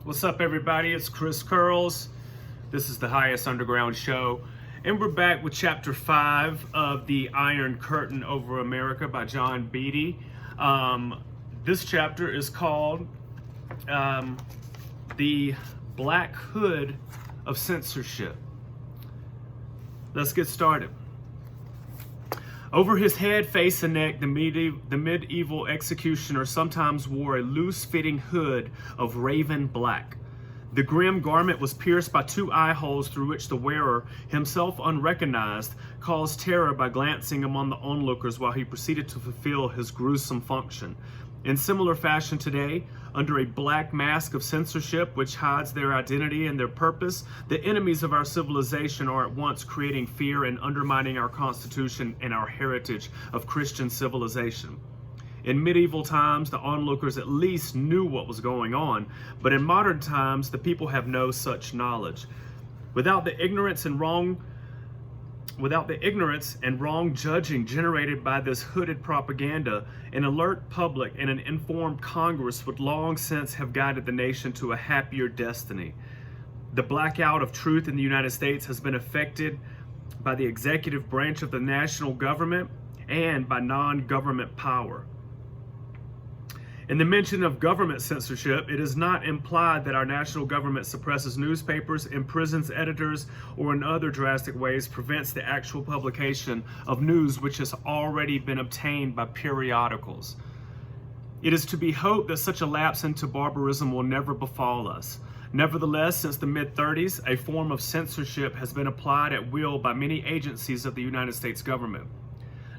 What's up, everybody? It's Chris Curls. This is the Highest Underground Show, and we're back with Chapter 5 of The Iron Curtain Over America by John Beatty. This chapter is called The Black Hood of Censorship. Let's get started. Over his head, face, and neck, the medieval executioner sometimes wore a loose-fitting hood of raven black. The grim garment was pierced by two eye holes through which the wearer, himself unrecognized, caused terror by glancing among the onlookers while he proceeded to fulfill his gruesome function. In similar fashion today, under a black mask of censorship which hides their identity and their purpose, the enemies of our civilization are at once creating fear and undermining our Constitution and our heritage of Christian civilization. In medieval times, the onlookers at least knew what was going on, but in modern times, the people have no such knowledge. Without the ignorance and wrong judging generated by this hooded propaganda, an alert public and an informed Congress would long since have guided the nation to a happier destiny. The blackout of truth in the United States has been affected by the executive branch of the national government and by non-government power. In the mention of government censorship, it is not implied that our national government suppresses newspapers, imprisons editors, or in other drastic ways prevents the actual publication of news which has already been obtained by periodicals. It is to be hoped that such a lapse into barbarism will never befall us. Nevertheless, since the mid-30s, a form of censorship has been applied at will by many agencies of the United States government.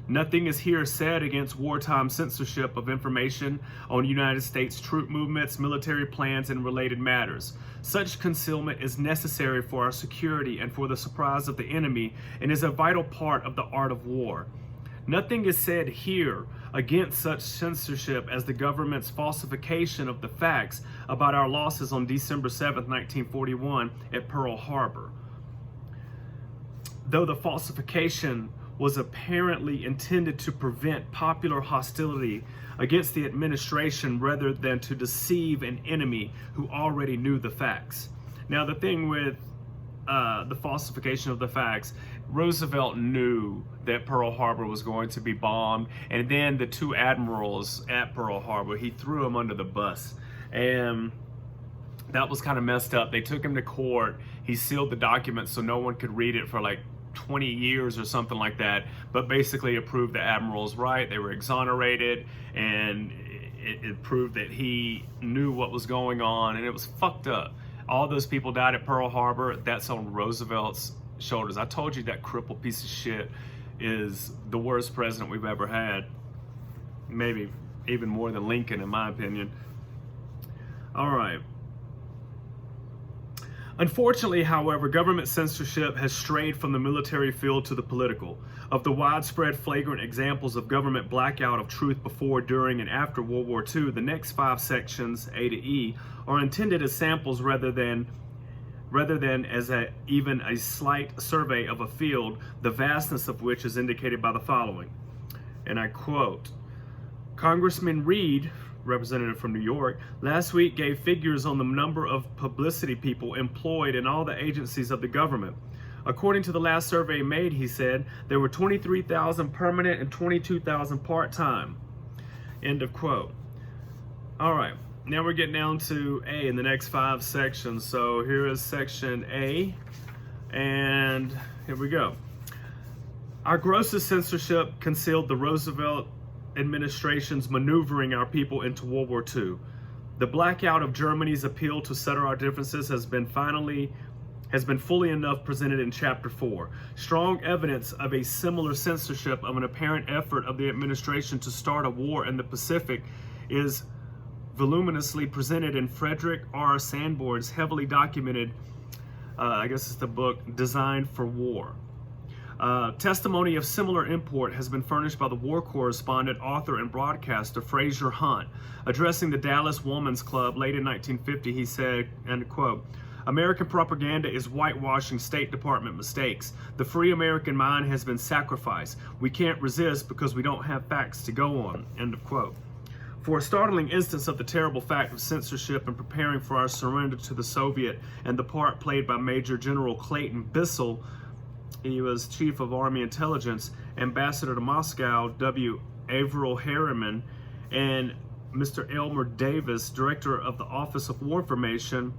Nothing is here said against wartime censorship of information on United States troop movements, military plans, and related matters. Such concealment is necessary for our security and for the surprise of the enemy, and is a vital part of the art of war. Nothing is said here against such censorship as the government's falsification of the facts about our losses on December 7, 1941 at Pearl Harbor. Though the falsification was apparently intended to prevent popular hostility against the administration rather than to deceive an enemy who already knew the facts. Now, the thing with the falsification of the facts, Roosevelt knew that Pearl Harbor was going to be bombed, and then the two admirals at Pearl Harbor, he threw them under the bus. And that was kind of messed up. They took him to court. He sealed the documents so no one could read it for like 20 years or something like that, but basically it proved the admiral's right. They were exonerated, and it proved that he knew what was going on, and it was fucked up. All those people died at Pearl Harbor. That's on Roosevelt's shoulders. I told you that crippled piece of shit is the worst president we've ever had. Maybe even more than Lincoln, in my opinion. All right. Unfortunately, however, government censorship has strayed from the military field to the political. Of the widespread flagrant examples of government blackout of truth before, during, and after World War II, the next 5 sections, A to E, are intended as samples rather than as even a slight survey of a field, the vastness of which is indicated by the following. And I quote, Congressman Reed, representative from New York, last week gave figures on the number of publicity people employed in all the agencies of the government. According to the last survey made, he said, there were 23,000 permanent and 22,000 part-time. End of quote. All right, now we're getting down to A in the next 5 sections. So here is section A, and here we go. Our grossest censorship concealed the Roosevelt administration's maneuvering our people into World War II. The blackout of Germany's appeal to settle our differences has been fully enough presented in Chapter 4. Strong evidence of a similar censorship of an apparent effort of the administration to start a war in the Pacific is voluminously presented in Frederick R. Sanborn's heavily documented, I guess it's the book, Designed for War. Testimony of similar import has been furnished by the war correspondent, author, and broadcaster Fraser Hunt. Addressing the Dallas Woman's Club late in 1950, he said, and quote, American propaganda is whitewashing State Department mistakes. The free American mind has been sacrificed. We can't resist because we don't have facts to go on. End of quote. For a startling instance of the terrible fact of censorship in preparing for our surrender to the Soviet and the part played by Major General Clayton Bissell, he was Chief of Army Intelligence, Ambassador to Moscow, W. Averill Harriman, and Mr. Elmer Davis, Director of the Office of War Information,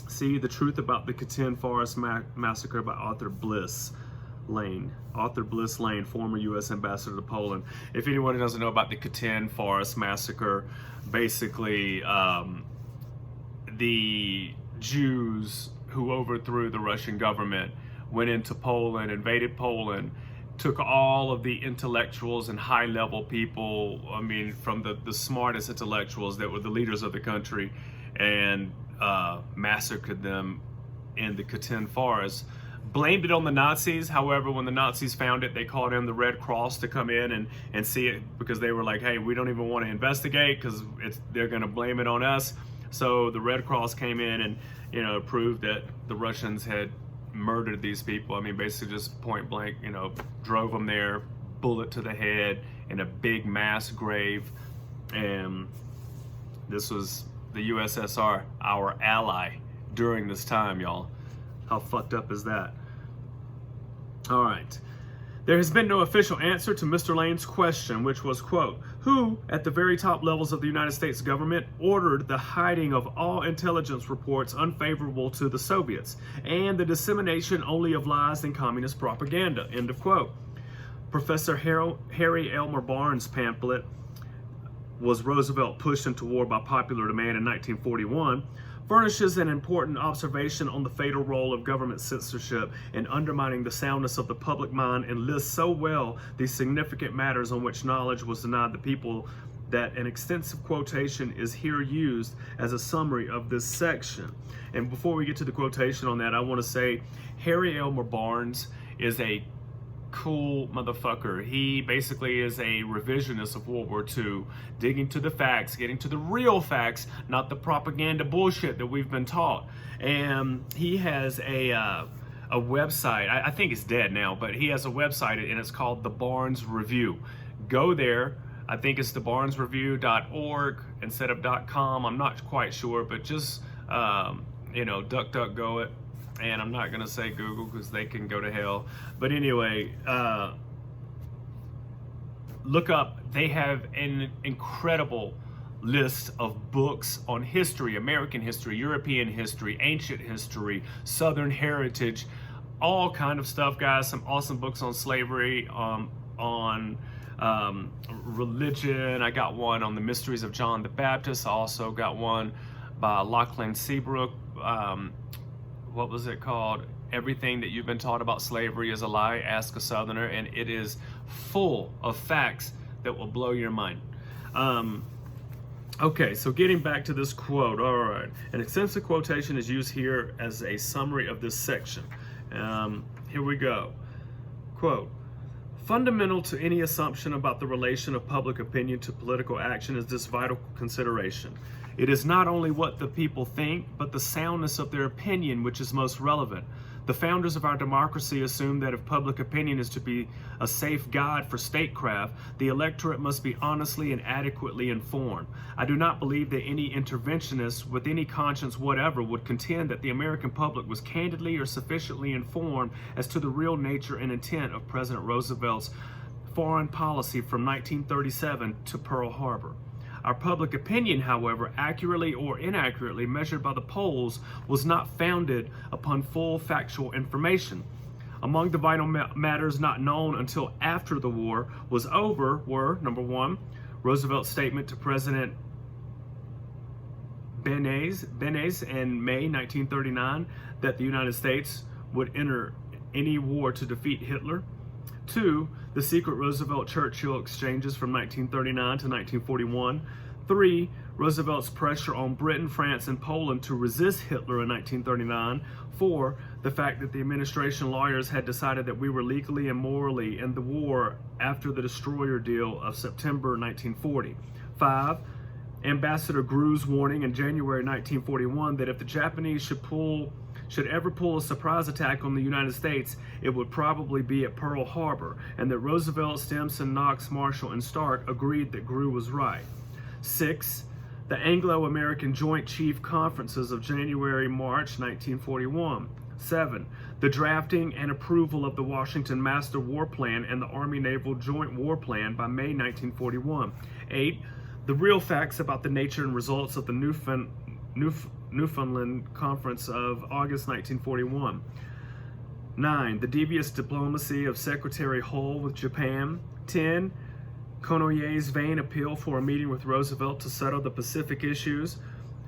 see The Truth About the Katyn Forest Massacre by Arthur Bliss Lane. Arthur Bliss Lane, former U.S. Ambassador to Poland. If anyone who doesn't know about the Katyn Forest Massacre, basically the Jews who overthrew the Russian government went into Poland, invaded Poland, took all of the intellectuals and high-level people, I mean, from the smartest intellectuals that were the leaders of the country, and massacred them in the Katyn Forest. Blamed it on the Nazis. However, when the Nazis found it, they called in the Red Cross to come in and see it, because they were like, hey, we don't even want to investigate because they're going to blame it on us. So the Red Cross came in and, you know, proved that the Russians had murdered these people. I mean, basically just point blank, you know, drove them there, bullet to the head in a big mass grave. And this was the USSR, our ally during this time, y'all. How fucked up is that? All right. There has been no official answer to Mr. Lane's question, which was, quote, who at the very top levels of the United States government ordered the hiding of all intelligence reports unfavorable to the Soviets and the dissemination only of lies and communist propaganda, end of quote. Professor Harry Elmer Barnes' pamphlet, Was Roosevelt Pushed into War by Popular Demand in 1941, furnishes an important observation on the fatal role of government censorship in undermining the soundness of the public mind, and lists so well the significant matters on which knowledge was denied the people that an extensive quotation is here used as a summary of this section. And before we get to the quotation on that, I want to say Harry Elmer Barnes is a cool motherfucker. He basically is a revisionist of World War II, digging to the facts, getting to the real facts, not the propaganda bullshit that we've been taught. And he has a website. I think it's dead now, but he has a website and it's called The Barnes Review. Go there. I think it's thebarnesreview.org instead of .com. I'm not quite sure, but just you know, DuckDuckGo it. And I'm not going to say Google because they can go to hell. But anyway, look up. They have an incredible list of books on history, American history, European history, ancient history, Southern heritage, all kind of stuff, guys. Some awesome books on slavery, on religion. I got one on the mysteries of John the Baptist. I also got one by Lachlan Seabrook. What was it called? Everything That You've Been Taught About Slavery Is a Lie, Ask a Southerner. And it is full of facts that will blow your mind. Okay, so getting back to this quote. All right, an extensive quotation is used here as a summary of this section. Here we go. Quote, fundamental to any assumption about the relation of public opinion to political action is this vital consideration. It is not only what the people think, but the soundness of their opinion which is most relevant. The founders of our democracy assumed that if public opinion is to be a safe guide for statecraft, the electorate must be honestly and adequately informed. I do not believe that any interventionist with any conscience whatever would contend that the American public was candidly or sufficiently informed as to the real nature and intent of President Roosevelt's foreign policy from 1937 to Pearl Harbor. Our public opinion, however, accurately or inaccurately measured by the polls, was not founded upon full factual information. Among the vital matters not known until after the war was over were, number one, Roosevelt's statement to President Benez in May 1939 that the United States would enter any war to defeat Hitler. Two, the secret Roosevelt-Churchill exchanges from 1939 to 1941. Three, Roosevelt's pressure on Britain, France, and Poland to resist Hitler in 1939. Four, the fact that the administration lawyers had decided that we were legally and morally in the war after the destroyer deal of September 1940. Five, Ambassador Gru's warning in January 1941 that if the Japanese should ever pull a surprise attack on the United States, it would probably be at Pearl Harbor, and that Roosevelt, Stimson, Knox, Marshall, and Stark agreed that Gru was right. 6. The Anglo-American Joint Chief Conferences of January-March 1941. 7. The drafting and approval of the Washington Master War Plan and the Army-Naval Joint War Plan by May 1941. 8. The real facts about the nature and results of the Newfoundland Conference of August 1941. 9. The devious diplomacy of Secretary Hull with Japan. 10. Conoyer's vain appeal for a meeting with Roosevelt to settle the Pacific issues.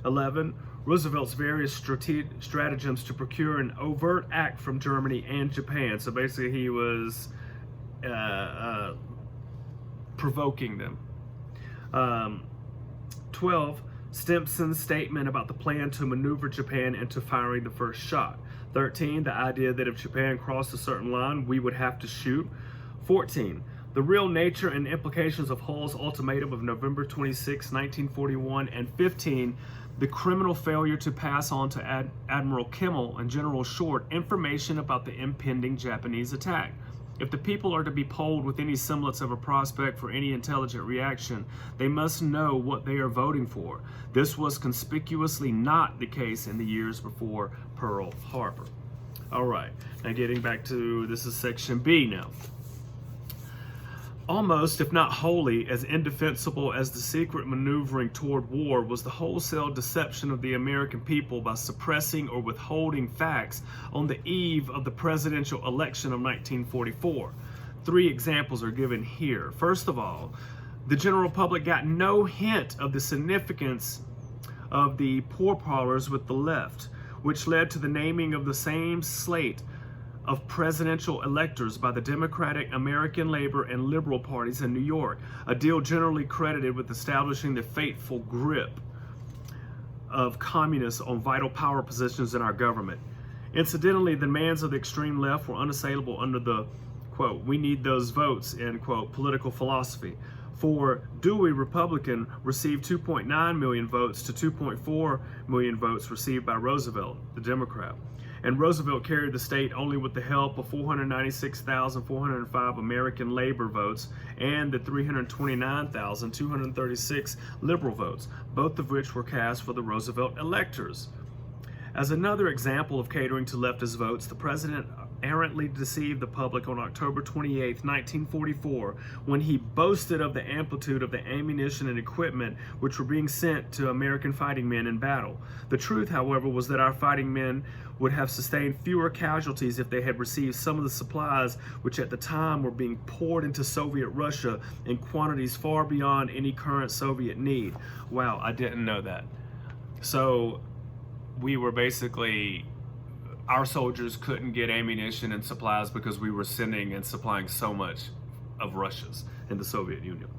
11. Roosevelt's various stratagems to procure an overt act from Germany and Japan. So basically he was provoking them. 12. Stimson's statement about the plan to maneuver Japan into firing the first shot. 13. The idea that if Japan crossed a certain line, we would have to shoot. 14. The real nature and implications of Hull's ultimatum of November 26, 1941. And 15. The criminal failure to pass on to Admiral Kimmel and General Short information about the impending Japanese attack. If the people are to be polled with any semblance of a prospect for any intelligent reaction, they must know what they are voting for. This was conspicuously not the case in the years before Pearl Harbor. All right, now getting back to, this is section B now. Almost, if not wholly, as indefensible as the secret maneuvering toward war was the wholesale deception of the American people by suppressing or withholding facts on the eve of the presidential election of 1944. 3 examples are given here. First of all, the general public got no hint of the significance of the pourparlers with the left, which led to the naming of the same slate of presidential electors by the Democratic, American Labor, and Liberal parties in New York, a deal generally credited with establishing the fateful grip of communists on vital power positions in our government. Incidentally, the demands of the extreme left were unassailable under the, quote, "we need those votes," end quote, political philosophy. For Dewey, Republican, received 2.9 million votes to 2.4 million votes received by Roosevelt, the Democrat. And Roosevelt carried the state only with the help of 496,405 American Labor votes and the 329,236 Liberal votes, both of which were cast for the Roosevelt electors. As another example of catering to leftist votes, the president errantly deceived the public on October 28, 1944, when he boasted of the amplitude of the ammunition and equipment which were being sent to American fighting men in battle. The truth, however, was that our fighting men would have sustained fewer casualties if they had received some of the supplies which at the time were being poured into Soviet Russia in quantities far beyond any current Soviet need. Wow, I didn't know that. So we were basically, our soldiers couldn't get ammunition and supplies because we were sending and supplying so much of Russia's in the Soviet Union.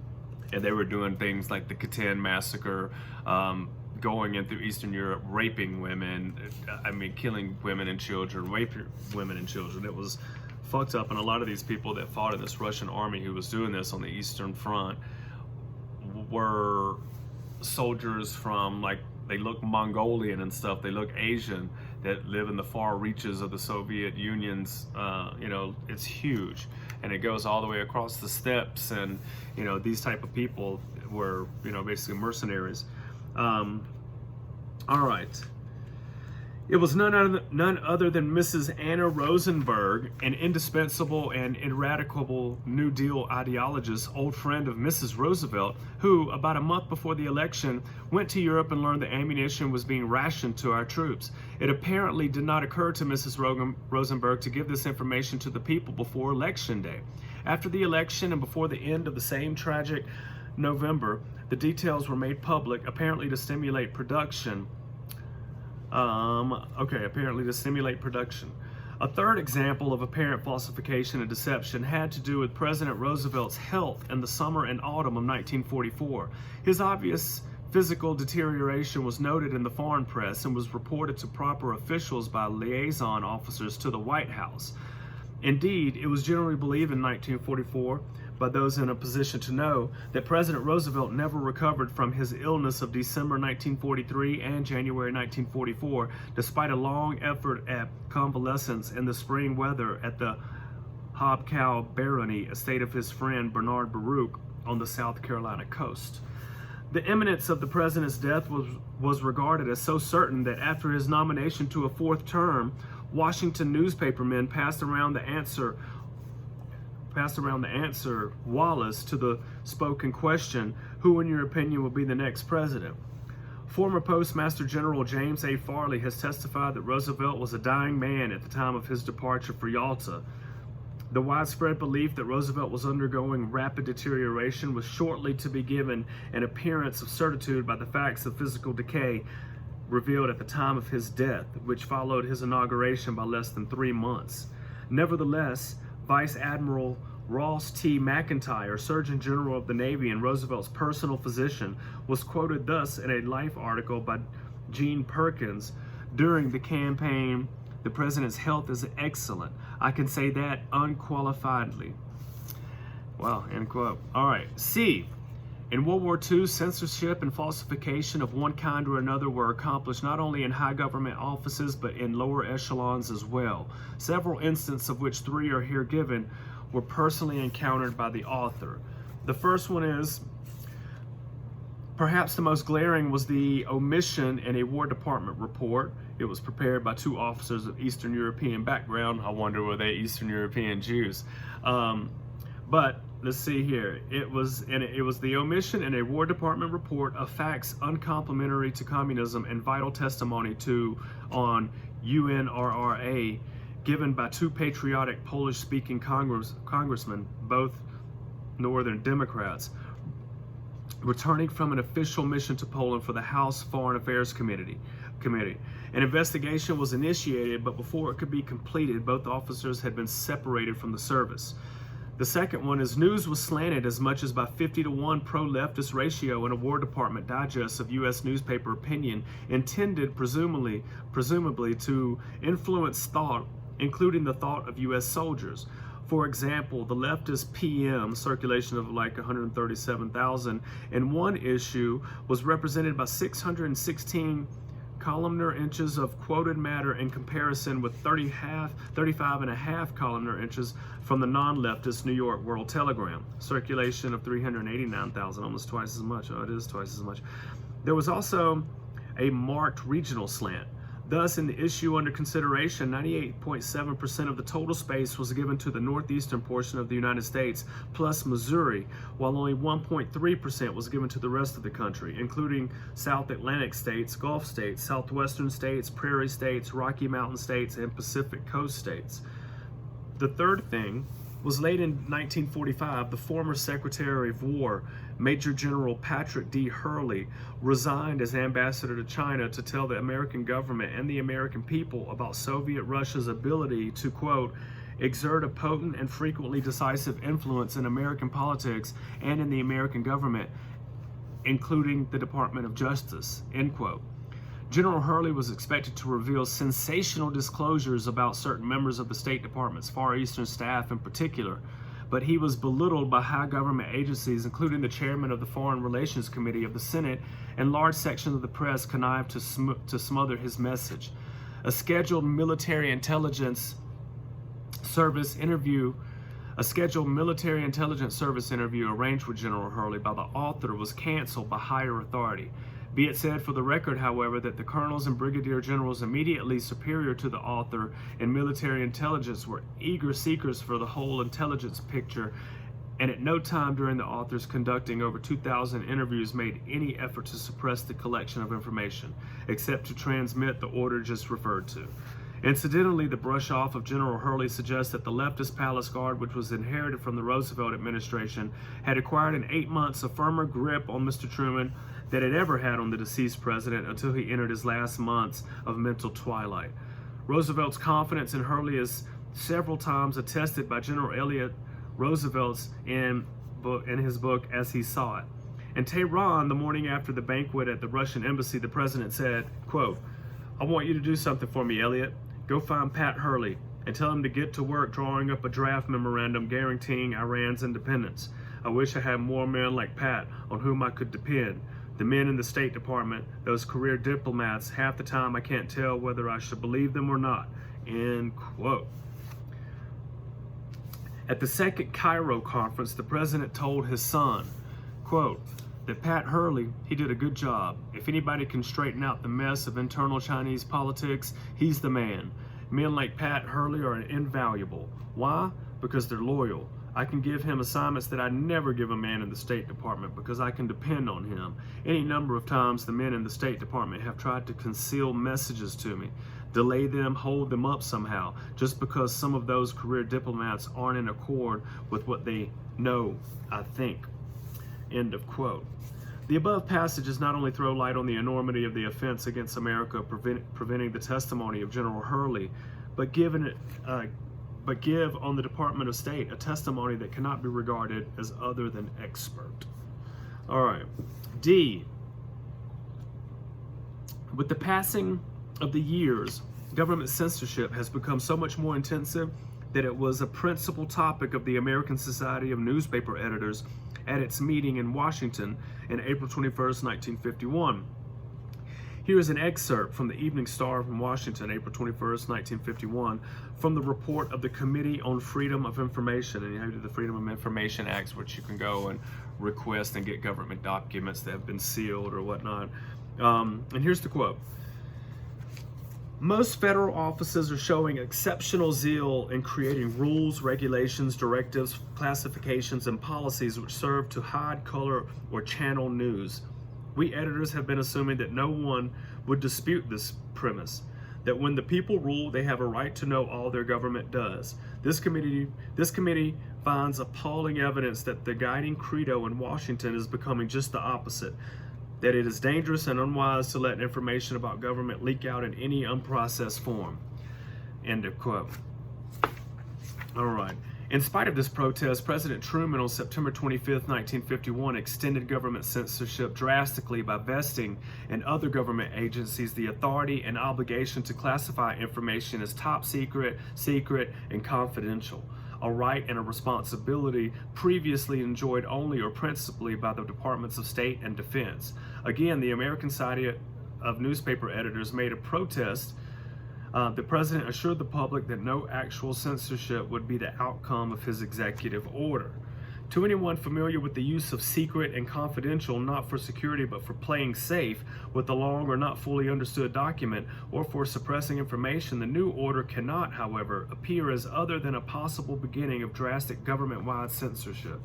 And they were doing things like the Katyn massacre, going in through Eastern Europe, raping women, killing women and children, raping women and children. It was fucked up, and a lot of these people that fought in this Russian army who was doing this on the Eastern Front were soldiers from, like, they look Mongolian and stuff, they look Asian, that live in the far reaches of the Soviet Union's, it's huge. And it goes all the way across the steppes, and, these type of people were, basically mercenaries. All right. It was none other than Mrs. Anna Rosenberg, an indispensable and ineradicable New Deal ideologist, old friend of Mrs. Roosevelt, who, about a month before the election, went to Europe and learned that ammunition was being rationed to our troops. It apparently did not occur to Mrs. Rosenberg to give this information to the people before Election Day. After the election and before the end of the same tragic November, the details were made public, apparently to stimulate production. A third example of apparent falsification and deception had to do with President Roosevelt's health in the summer and autumn of 1944. His obvious physical deterioration was noted in the foreign press and was reported to proper officials by liaison officers to the White House. Indeed, it was generally believed in 1944 by those in a position to know that President Roosevelt never recovered from his illness of December 1943 and January 1944, despite a long effort at convalescence in the spring weather at the Hobcow Barony estate of his friend Bernard Baruch on the South Carolina coast. The imminence of the president's death was regarded as so certain that after his nomination to a fourth term, Washington newspapermen passed around the answer Wallace to the spoken question, who in your opinion will be the next president? Former Postmaster General James A. Farley has testified that Roosevelt was a dying man at the time of his departure for Yalta. The widespread belief that Roosevelt was undergoing rapid deterioration was shortly to be given an appearance of certitude by the facts of physical decay revealed at the time of his death, which followed his inauguration by less than 3 months. Nevertheless, Vice Admiral Ross T. McIntyre, Surgeon General of the Navy and Roosevelt's personal physician, was quoted thus in a Life article by Gene Perkins during the campaign: "The president's health is excellent. I can say that unqualifiedly." Wow, end quote. All right. C. In World War II, censorship and falsification of one kind or another were accomplished not only in high government offices, but in lower echelons as well. Several instances, of which 3 are here given, were personally encountered by the author. The first one is, perhaps the most glaring, was the omission in a War Department report. It was prepared by 2 officers of Eastern European background. I wonder, were they Eastern European Jews? But let's see here. It was the omission in a War Department report of facts uncomplimentary to communism and vital testimony on UNRRA, given by 2 patriotic Polish-speaking congressmen, both Northern Democrats, returning from an official mission to Poland for the House Foreign Affairs Committee. An investigation was initiated, but before it could be completed, both officers had been separated from the service. The second one is, news was slanted as much as by 50-to-1 pro-leftist ratio in a War Department digest of U.S. newspaper opinion, intended presumably to influence thought, including the thought of U.S. soldiers. For example, the leftist PM, circulation of like 137,000, in one issue was represented by 616 columnar inches of quoted matter in comparison with 35.5 columnar inches from the non-leftist New York World Telegram, circulation of 389,000, almost twice as much. Oh, it is twice as much. There was also a marked regional slant. Thus, in the issue under consideration, 98.7% of the total space was given to the northeastern portion of the United States, plus Missouri, while only 1.3% was given to the rest of the country, including South Atlantic states, Gulf states, Southwestern states, Prairie states, Rocky Mountain states, and Pacific Coast states. The third thing was, late in 1945, the former Secretary of War, Major General Patrick D. Hurley, resigned as ambassador to China to tell the American government and the American people about Soviet Russia's ability to, quote, exert a potent and frequently decisive influence in American politics and in the American government, including the Department of Justice, end quote. General Hurley was expected to reveal sensational disclosures about certain members of the State Department's Far Eastern staff in particular, but he was belittled by high government agencies, including the chairman of the Foreign Relations Committee of the Senate, and large sections of the press connived to smother his message. A scheduled military intelligence service interview arranged with General Hurley by the author was canceled by higher authority. Be it said for the record, however, that the colonels and brigadier generals immediately superior to the author in military intelligence were eager seekers for the whole intelligence picture, and at no time during the author's conducting over 2,000 interviews made any effort to suppress the collection of information, except to transmit the order just referred to. Incidentally, the brush off of General Hurley suggests that the leftist palace guard, which was inherited from the Roosevelt administration, had acquired in 8 months a firmer grip on Mr. Truman than it ever had on the deceased president until he entered his last months of mental twilight. Roosevelt's confidence in Hurley is several times attested by General Elliott Roosevelt's in his book As He Saw It. In Tehran, the morning after the banquet at the Russian embassy, the president said, quote, "I want you to do something for me, Elliott. Go find Pat Hurley and tell him to get to work drawing up a draft memorandum guaranteeing Iran's independence. I wish I had more men like Pat on whom I could depend. The men in the State Department, those career diplomats, half the time I can't tell whether I should believe them or not." End quote. At the second Cairo conference, the president told his son, quote, that Pat Hurley, he did a good job. If anybody can straighten out the mess of internal Chinese politics, he's the man. Men like Pat Hurley are invaluable. Why? Because they're loyal. I can give him assignments that I never give a man in the State Department because I can depend on him. Any number of times the men in the State Department have tried to conceal messages to me, delay them, hold them up somehow, just because some of those career diplomats aren't in accord with what they know, I think. End of quote. The above passages not only throw light on the enormity of the offense against America preventing the testimony of General Hurley, but give on the Department of State a testimony that cannot be regarded as other than expert. All right. D. With the passing of the years, government censorship has become so much more intensive that it was a principal topic of the American Society of Newspaper Editors at its meeting in Washington in April 21st, 1951. Here is an excerpt from the Evening Star from Washington, April 21st, 1951, from the report of the Committee on Freedom of Information. And you have the Freedom of Information Act, which you can go and request and get government documents that have been sealed or whatnot. And here's the quote. Most federal offices are showing exceptional zeal in creating rules, regulations, directives, classifications, and policies which serve to hide, color, or channel news. We editors have been assuming that no one would dispute this premise, that when the people rule, they have a right to know all their government does. This committee finds appalling evidence that the guiding credo in Washington is becoming just the opposite, that it is dangerous and unwise to let information about government leak out in any unprocessed form. End of quote. All right. In spite of this protest, President Truman on September 25th, 1951 extended government censorship drastically by vesting in other government agencies the authority and obligation to classify information as top secret, secret, and confidential, a right and a responsibility previously enjoyed only or principally by the Departments of State and Defense. Again, the American Society of Newspaper Editors made a protest. The president assured the public that no actual censorship would be the outcome of his executive order. To anyone familiar with the use of secret and confidential, not for security but for playing safe with a long or not fully understood document, or for suppressing information, the new order cannot, however, appear as other than a possible beginning of drastic government-wide censorship.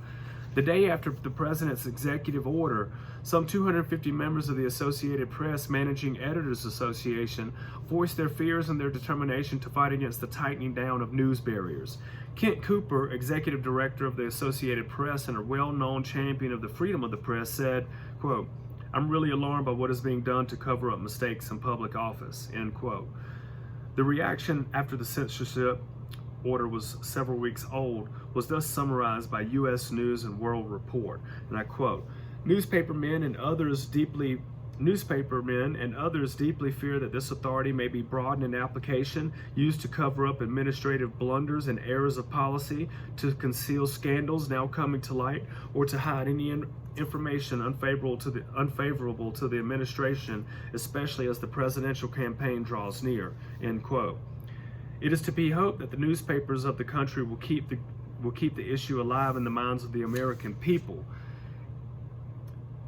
The day after the president's executive order, some 250 members of the Associated Press Managing Editors Association voiced their fears and their determination to fight against the tightening down of news barriers. Kent Cooper, executive director of the Associated Press and a well-known champion of the freedom of the press, said, quote, "I'm really alarmed by what is being done to cover up mistakes in public office," end quote. The reaction after the censorship order was several weeks old was thus summarized by U.S. News and World Report, and I quote, Newspapermen and others deeply fear that this authority may be broadened in application, used to cover up administrative blunders and errors of policy, to conceal scandals now coming to light, or to hide any information unfavorable to the administration, especially as the presidential campaign draws near, end quote. It is to be hoped that the newspapers of the country will keep the issue alive in the minds of the American people.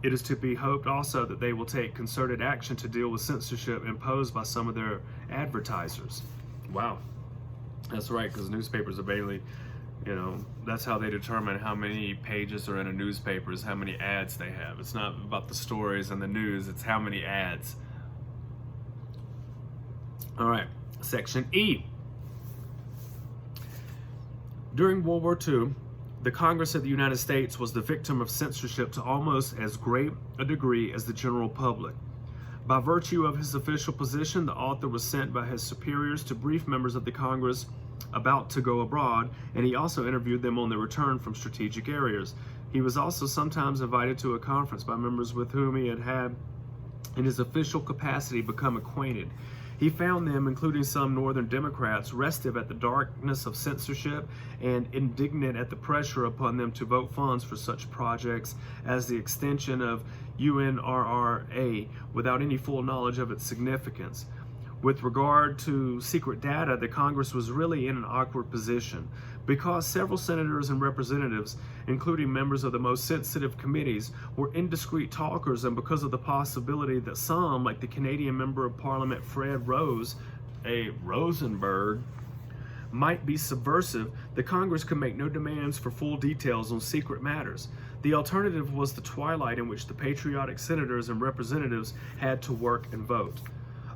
It is to be hoped also that they will take concerted action to deal with censorship imposed by some of their advertisers. Wow, that's right, because newspapers are mainly, that's how they determine how many pages are in a newspaper, is how many ads they have. It's not about the stories and the news, it's how many ads. All right, Section E. During World War II, the Congress of the United States was the victim of censorship to almost as great a degree as the general public. By virtue of his official position, the author was sent by his superiors to brief members of the Congress about to go abroad, and he also interviewed them on their return from strategic areas. He was also sometimes invited to a conference by members with whom he had in his official capacity become acquainted. He found them, including some Northern Democrats, restive at the darkness of censorship and indignant at the pressure upon them to vote funds for such projects as the extension of UNRRA without any full knowledge of its significance. With regard to secret data, the Congress was really in an awkward position. Because several senators and representatives, including members of the most sensitive committees, were indiscreet talkers, and because of the possibility that some, like the Canadian Member of Parliament Fred Rosenberg, might be subversive, the Congress could make no demands for full details on secret matters. The alternative was the twilight in which the patriotic senators and representatives had to work and vote.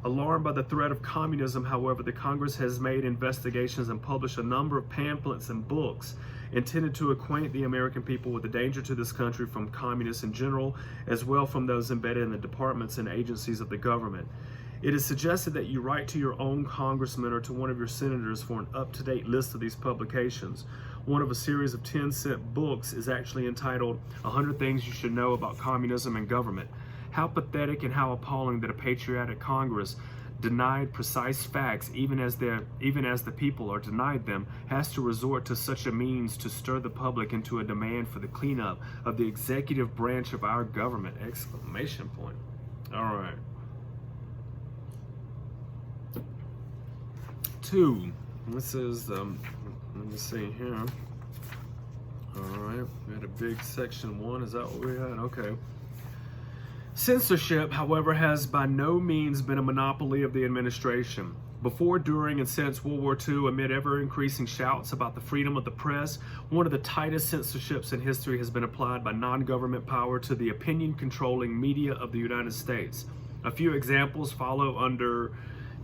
Alarmed by the threat of communism, however, the Congress has made investigations and published a number of pamphlets and books intended to acquaint the American people with the danger to this country from communists in general, as well from those embedded in the departments and agencies of the government. It is suggested that you write to your own congressman or to one of your senators for an up-to-date list of these publications. One of a series of 10-cent books is actually entitled 100 Things You Should Know About Communism and Government. How pathetic and how appalling that a patriotic Congress, denied precise facts even as the people are denied them, has to resort to such a means to stir the public into a demand for the cleanup of the executive branch of our government! Exclamation point. All right. 2. This is, let me see here. All right, we had a big section 1. Is that what we had? Okay. Censorship, however, has by no means been a monopoly of the administration. Before, during, and since World War II, amid ever-increasing shouts about the freedom of the press, one of the tightest censorships in history has been applied by non-government power to the opinion-controlling media of the United States. A few examples follow under,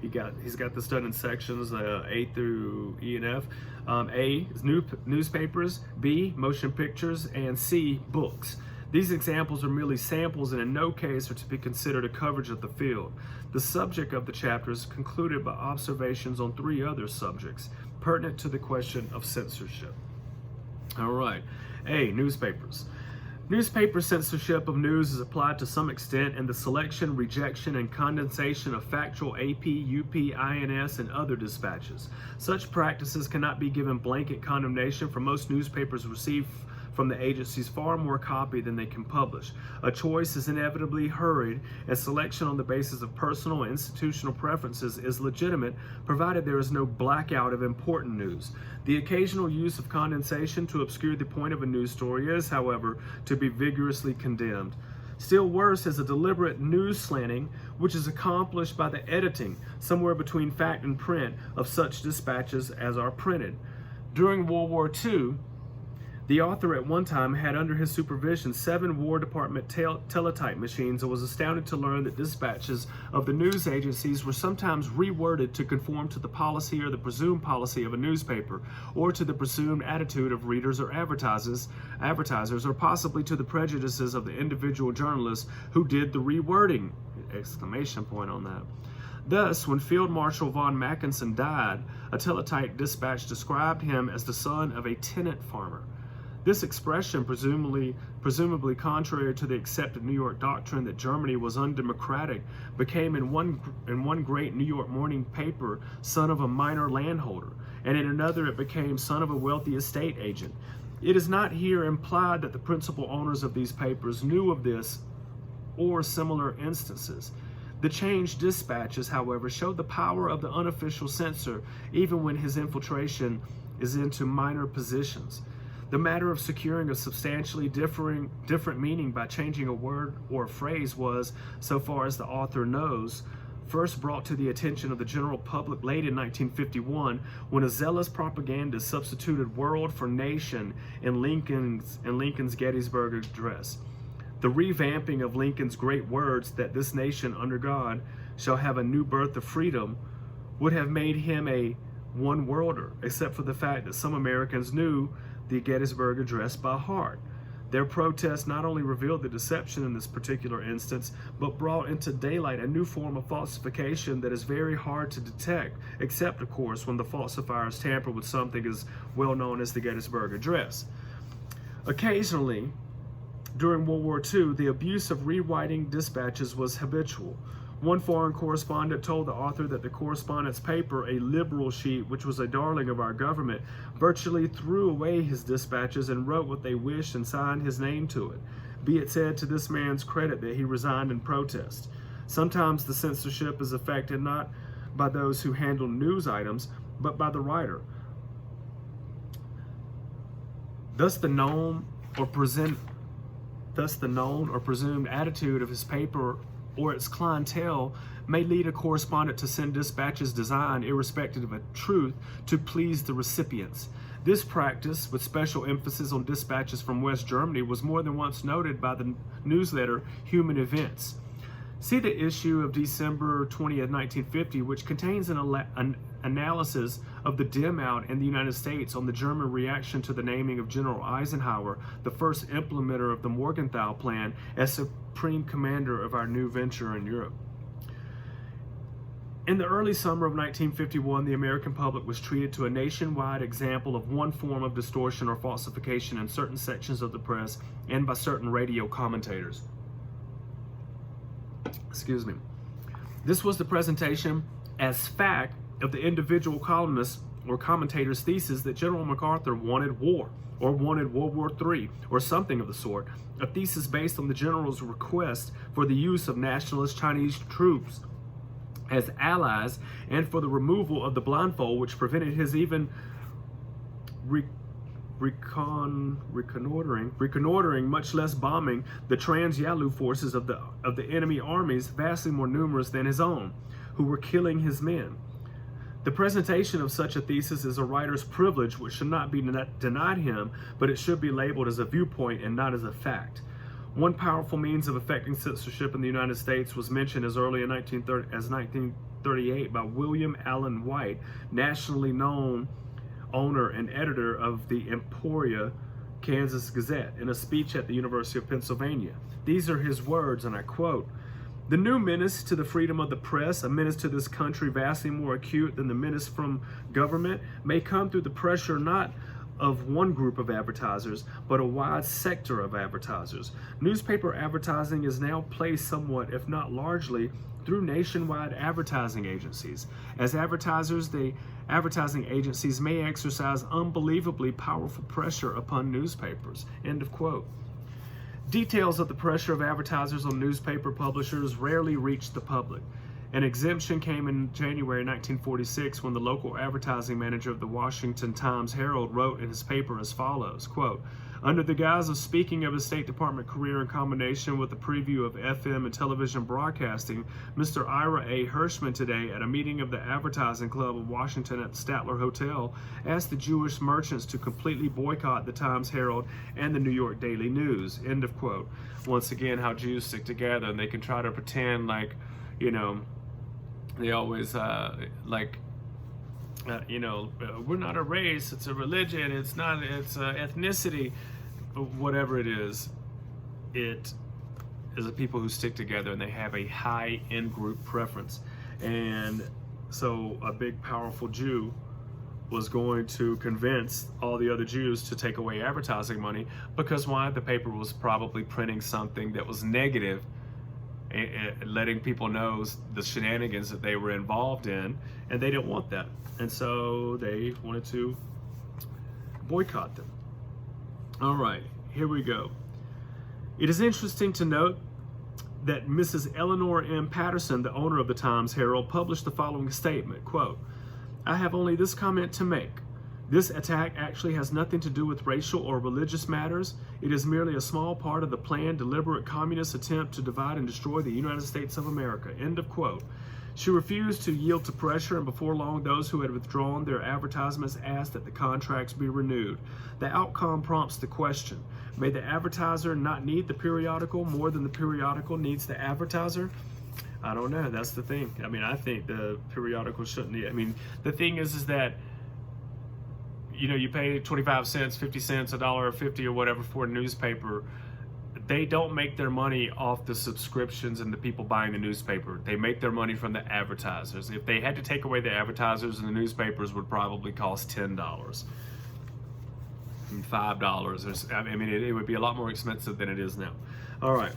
he's got this done in sections A through E and F. A is newspapers, B, motion pictures, and C, books. These examples are merely samples and in no case are to be considered a coverage of the field. The subject of the chapter is concluded by observations on 3 other subjects pertinent to the question of censorship. All right. A, newspapers. Newspaper censorship of news is applied to some extent in the selection, rejection, and condensation of factual AP, UP, INS, and other dispatches. Such practices cannot be given blanket condemnation, for most newspapers receive from the agencies far more copy than they can publish. A choice is inevitably hurried, and selection on the basis of personal and institutional preferences is legitimate, provided there is no blackout of important news. The occasional use of condensation to obscure the point of a news story is, however, to be vigorously condemned. Still worse is a deliberate news slanting, which is accomplished by the editing, somewhere between fact and print, of such dispatches as are printed. During World War II, the author at one time had under his supervision 7 War Department teletype machines and was astounded to learn that dispatches of the news agencies were sometimes reworded to conform to the policy or the presumed policy of a newspaper, or to the presumed attitude of readers or advertisers, or possibly to the prejudices of the individual journalists who did the rewording! Exclamation point on that. Thus, when Field Marshal von Mackensen died, a teletype dispatch described him as the son of a tenant farmer. This expression, presumably contrary to the accepted New York doctrine that Germany was undemocratic, became in one great New York morning paper, son of a minor landholder, and in another it became son of a wealthy estate agent. It is not here implied that the principal owners of these papers knew of this or similar instances. The changed dispatches, however, show the power of the unofficial censor, even when his infiltration is into minor positions. The matter of securing a substantially different meaning by changing a word or a phrase was, so far as the author knows, first brought to the attention of the general public late in 1951, when a zealous propagandist substituted world for nation in Lincoln's Gettysburg Address. The revamping of Lincoln's great words that this nation under God shall have a new birth of freedom would have made him a one-worlder, except for the fact that some Americans knew the Gettysburg Address by heart. Their protest not only revealed the deception in this particular instance, but brought into daylight a new form of falsification that is very hard to detect, except, of course, when the falsifiers tamper with something as well known as the Gettysburg Address. Occasionally, during World War II, the abuse of rewriting dispatches was habitual. One foreign correspondent told the author that the correspondent's paper, a liberal sheet, which was a darling of our government, virtually threw away his dispatches and wrote what they wished and signed his name to it. Be it said to this man's credit that he resigned in protest. Sometimes the censorship is affected not by those who handle news items, but by the writer. Thus the known or presumed attitude of his paper or its clientele may lead a correspondent to send dispatches designed, irrespective of truth, to please the recipients. This practice, with special emphasis on dispatches from West Germany, was more than once noted by the newsletter Human Events. See the issue of December 20th, 1950, which contains an analysis of the dim out in the United States on the German reaction to the naming of General Eisenhower, the first implementer of the Morgenthau Plan, as supreme commander of our new venture in Europe. In the early summer of 1951, the American public was treated to a nationwide example of one form of distortion or falsification in certain sections of the press and by certain radio commentators. Excuse me. This was the presentation as fact of the individual columnist or commentator's thesis that General MacArthur wanted war, or wanted World War III, or something of the sort, a thesis based on the general's request for the use of nationalist Chinese troops as allies and for the removal of the blindfold, which prevented his even reconnoitering, much less bombing, the Trans-Yalu forces of the enemy armies, vastly more numerous than his own, who were killing his men. The presentation of such a thesis is a writer's privilege, which should not be denied him, but it should be labeled as a viewpoint and not as a fact. One powerful means of effecting censorship in the United States was mentioned as early as 1938 by William Allen White, nationally known owner and editor of the Emporia, Kansas Gazette, in a speech at the University of Pennsylvania. These are his words, and I quote, "The new menace to the freedom of the press, a menace to this country vastly more acute than the menace from government, may come through the pressure not of one group of advertisers, but a wide sector of advertisers. Newspaper advertising is now placed somewhat, if not largely, through nationwide advertising agencies. As advertisers, the advertising agencies may exercise unbelievably powerful pressure upon newspapers." End of quote. Details of the pressure of advertisers on newspaper publishers rarely reach the public. An exemption came in January 1946 when the local advertising manager of the Washington Times-Herald wrote in his paper as follows, quote, "Under the guise of speaking of his State Department career in combination with a preview of FM and television broadcasting, Mr. Ira A. Hirschman today at a meeting of the Advertising Club of Washington at the Statler Hotel asked the Jewish merchants to completely boycott the Times-Herald and the New York Daily News." End of quote. Once again, how Jews stick together, and they can try to pretend like, you know, they always we're not a race, it's a religion, it's ethnicity, whatever it is a people who stick together and they have a high in-group preference. And so a big powerful Jew was going to convince all the other Jews to take away advertising money, because why? The paper was probably printing something that was negative, letting people know the shenanigans that they were involved in, and they didn't want that, and so they wanted to boycott them. All right, here we go. It is interesting to note that Mrs. Eleanor M. Patterson, the owner of the Times-Herald, published the following statement, quote, "I have only this comment to make. This attack actually has nothing to do with racial or religious matters. It is merely a small part of the planned, deliberate communist attempt to divide and destroy the United States of America." End of quote. She refused to yield to pressure, and before long, those who had withdrawn their advertisements asked that the contracts be renewed. The outcome prompts the question, may the advertiser not need the periodical more than the periodical needs the advertiser? I don't know. That's the thing. I mean, I think the periodical shouldn't need. I mean, the thing is that, you know, you pay 25 cents, 50 cents, $1.50 or whatever for a newspaper. They don't make their money off the subscriptions and the people buying the newspaper. They make their money from the advertisers. If they had to take away the advertisers, and the newspapers would probably cost $10 and $5. I mean, it would be a lot more expensive than it is now. All right.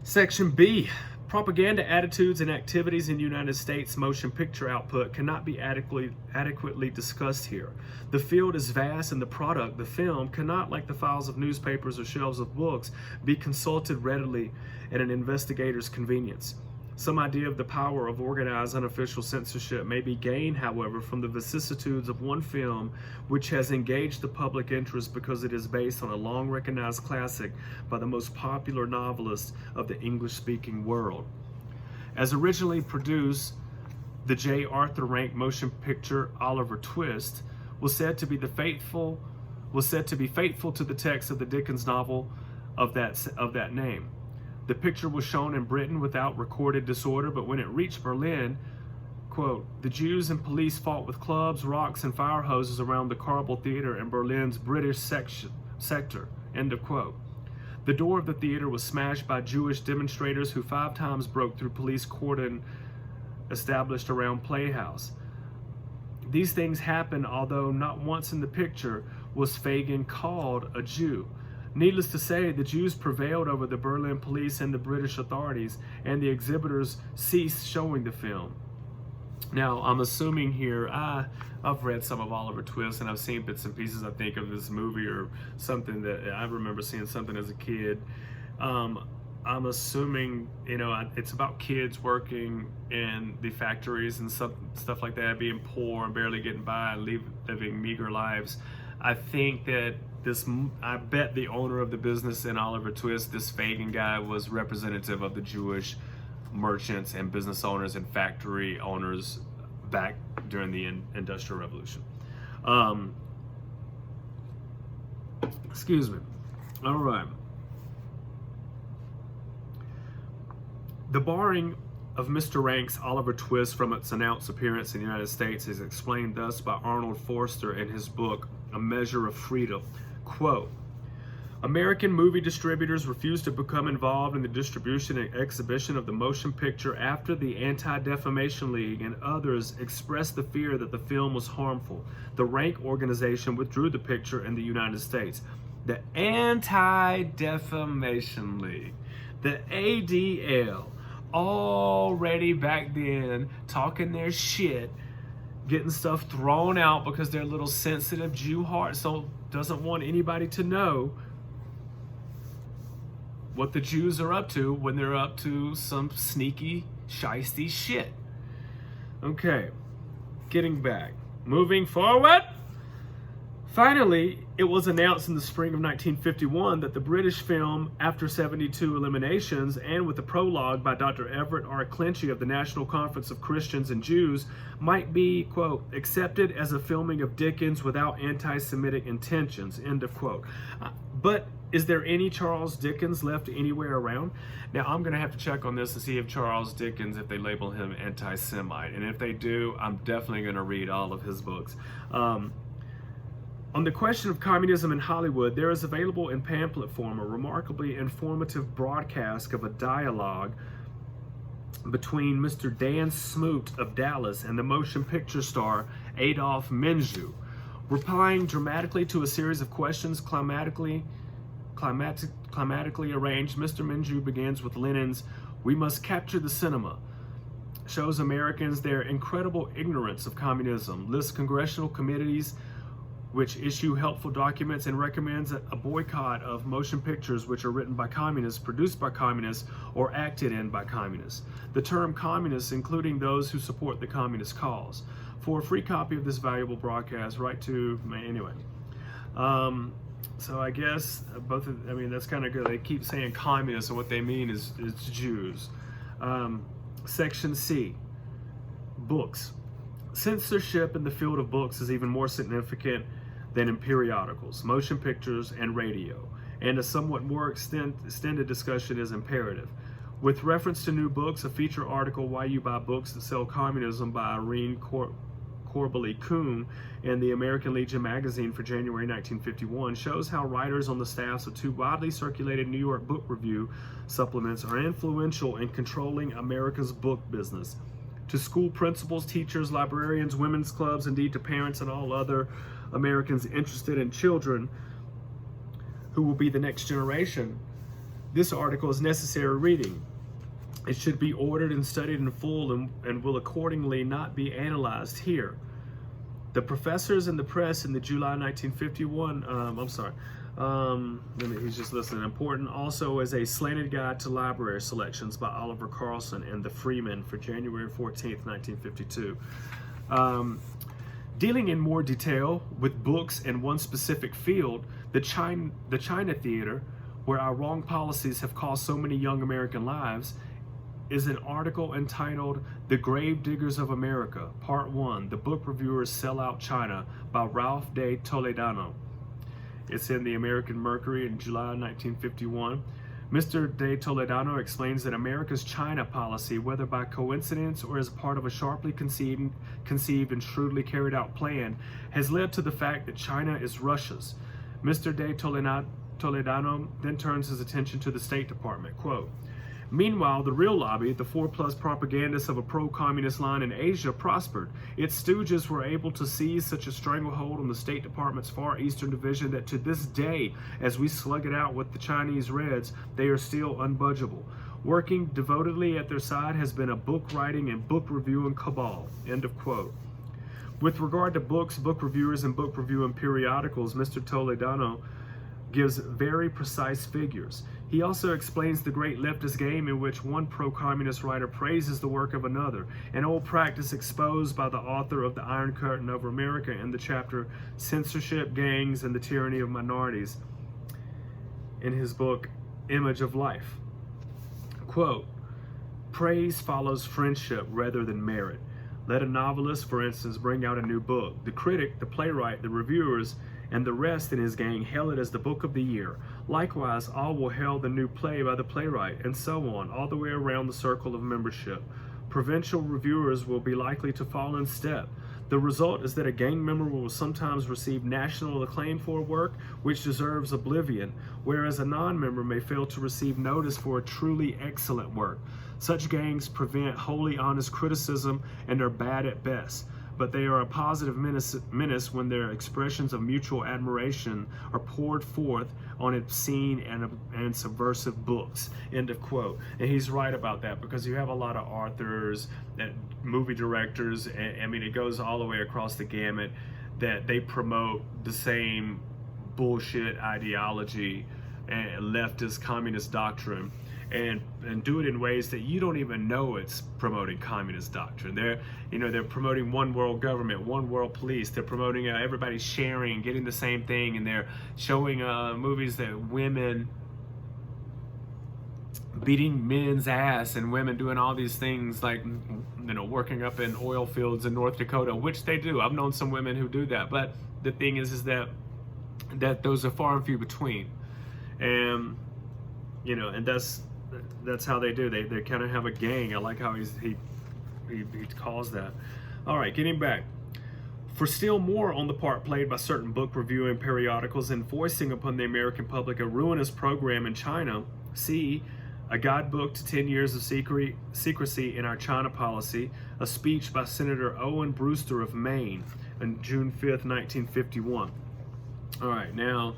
Section B. Propaganda attitudes and activities in United States motion picture output cannot be adequately discussed here. The field is vast, and the product, the film, cannot, like the files of newspapers or shelves of books, be consulted readily at an investigator's convenience. Some idea of the power of organized unofficial censorship may be gained, however, from the vicissitudes of one film which has engaged the public interest because it is based on a long recognized classic by the most popular novelist of the English-speaking world. As originally produced, the J. Arthur Rank motion picture Oliver Twist was said to be faithful to the text of the Dickens novel of that name. The picture was shown in Britain without recorded disorder, but when it reached Berlin, quote, the Jews and police fought with clubs, rocks, and fire hoses around the Carlyle Theater in Berlin's British sector, end of quote. The door of the theater was smashed by Jewish demonstrators who 5 times broke through police cordon established around Playhouse. These things happened, although not once in the picture was Fagin called a Jew. Needless to say, the Jews prevailed over the Berlin police and the British authorities, and the exhibitors ceased showing the film. Now, I'm assuming here, I've read some of Oliver Twist, and I've seen bits and pieces, I think, of this movie or something that I remember seeing something as a kid. I'm assuming, it's about kids working in the factories and stuff like that, being poor and barely getting by and living meager lives. I think that I bet the owner of the business in Oliver Twist, this Fagin guy, was representative of the Jewish merchants and business owners and factory owners back during the Industrial Revolution. Excuse me. All right. The barring of Mr. Rank's Oliver Twist from its announced appearance in the United States is explained thus by Arnold Forster in his book, A Measure of Freedom. Quote, American movie distributors refused to become involved in the distribution and exhibition of the motion picture after the Anti-Defamation League and others expressed the fear that the film was harmful. The Rank organization withdrew the picture in the United States. The Anti-Defamation League, the ADL, already back then talking their shit, getting stuff thrown out because their little sensitive Jew heart doesn't want anybody to know what the Jews are up to when they're up to some sneaky, shisty shit. Okay, getting back. Moving forward. Finally, it was announced in the spring of 1951 that the British film, after 72 eliminations, and with a prologue by Dr. Everett R. Clinchey of the National Conference of Christians and Jews, might be, quote, accepted as a filming of Dickens without anti-Semitic intentions, end of quote. But is there any Charles Dickens left anywhere around? Now, I'm going to have to check on this to see if Charles Dickens, if they label him anti-Semite. And if they do, I'm definitely going to read all of his books. On the question of communism in Hollywood, there is available in pamphlet form a remarkably informative broadcast of a dialogue between Mr. Dan Smoot of Dallas and the motion picture star Adolph Menjou. Replying dramatically to a series of questions climatically arranged, Mr. Menjou begins with Lenin's "We must capture the cinema," shows Americans their incredible ignorance of communism, lists congressional committees which issue helpful documents, and recommends a boycott of motion pictures which are written by communists, produced by communists, or acted in by communists. The term communists, including those who support the communist cause. For a free copy of this valuable broadcast, write to me. Anyway, so I guess that's kind of good. They keep saying communists, and what they mean is Jews. Section C, books. Censorship in the field of books is even more significant than in periodicals, motion pictures, and radio, and a somewhat more extended discussion is imperative. With reference to new books, a feature article, Why You Buy Books That Sell Communism by Irene Corbally-Coon in the American Legion magazine for January 1951 shows how writers on the staffs of 2 widely circulated New York Book Review supplements are influential in controlling America's book business. To school principals, teachers, librarians, women's clubs, indeed to parents and all other Americans interested in children who will be the next generation, this article is necessary reading. It should be ordered and studied in full and will accordingly not be analyzed here. The professors and the press in the July 1951, He's just listening. Important also is a slanted guide to library selections by Oliver Carlson and the Freeman for January 14th, 1952. Dealing in more detail with books in one specific field, the China Theater, where our wrong policies have cost so many young American lives, is an article entitled The Grave Diggers of America, Part 1, The Book Reviewers Sell Out China by Ralph de Toledano. It's in the American Mercury in July 1951. Mr. de Toledano explains that America's China policy, whether by coincidence or as part of a sharply conceived and shrewdly carried out plan, has led to the fact that China is Russia's. Mr. de Toledano then turns his attention to the State Department. Quote, meanwhile, the real lobby, the 4+ propagandists of a pro-communist line in Asia, prospered. Its stooges were able to seize such a stranglehold on the State Department's Far Eastern Division that to this day, as we slug it out with the Chinese Reds, they are still unbudgeable. Working devotedly at their side has been a book writing and book reviewing cabal. End of quote. With regard to books, book reviewers, and book reviewing periodicals, Mr. Toledano gives very precise figures. He also explains the great leftist game in which one pro-communist writer praises the work of another, an old practice exposed by the author of The Iron Curtain Over America in the chapter Censorship, Gangs, and the Tyranny of Minorities in his book Image of Life. Quote, praise follows friendship rather than merit. Let a novelist, for instance, bring out a new book. The critic, the playwright, the reviewers, and the rest in his gang hail it as the book of the year. Likewise, all will hail the new play by the playwright, and so on, all the way around the circle of membership. Provincial reviewers will be likely to fall in step. The result is that a gang member will sometimes receive national acclaim for a work which deserves oblivion, whereas a non-member may fail to receive notice for a truly excellent work. Such gangs prevent wholly honest criticism and are bad at best, but they are a positive menace when their expressions of mutual admiration are poured forth on obscene and subversive books. End of quote. And he's right about that, because you have a lot of authors, movie directors, I mean, it goes all the way across the gamut, that they promote the same bullshit ideology and leftist communist doctrine, and do it in ways that you don't even know it's promoting communist doctrine. They're promoting one world government, one world police. They're promoting everybody sharing, getting the same thing, and they're showing movies that women beating men's ass and women doing all these things, like, working up in oil fields in North Dakota, which they do. I've known some women who do that, but the thing is that those are far and few between, and and that's how they do. They kind of have a gang. I like how he calls that. All right, getting back. For still more on the part played by certain book reviewing periodicals in foisting upon the American public a ruinous program in China, see A Guidebook to 10 Years of Secrecy in Our China Policy, a speech by Senator Owen Brewster of Maine on June 5th, 1951. All right, now,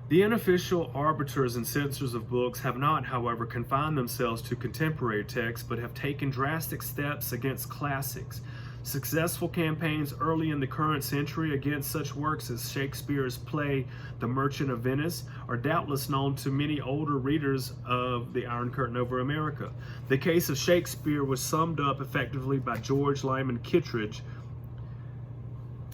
the unofficial arbiters and censors of books have not, however, confined themselves to contemporary texts, but have taken drastic steps against classics. Successful campaigns early in the current century against such works as Shakespeare's play The Merchant of Venice are doubtless known to many older readers of The Iron Curtain Over America. The case of Shakespeare was summed up effectively by George Lyman Kittredge,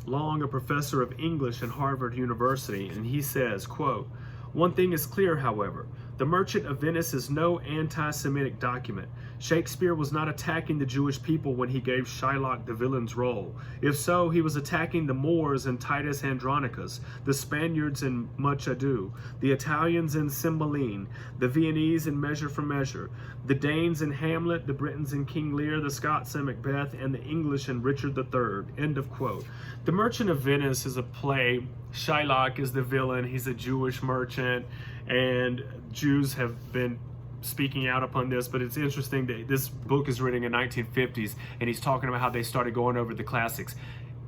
long a professor of English at Harvard University, and he says, quote, one thing is clear, however. The Merchant of Venice is no anti-Semitic document. Shakespeare was not attacking the Jewish people when he gave Shylock the villain's role. If so, he was attacking the Moors in Titus Andronicus, the Spaniards in Much Ado, the Italians in Cymbeline, the Viennese in Measure for Measure, the Danes in Hamlet, the Britons in King Lear, the Scots in Macbeth, and the English in Richard III. End of quote. The Merchant of Venice is a play. Shylock is the villain. He's a Jewish merchant, and Jews have been speaking out upon this, but it's interesting that this book is written in the 1950s, and he's talking about how they started going over the classics.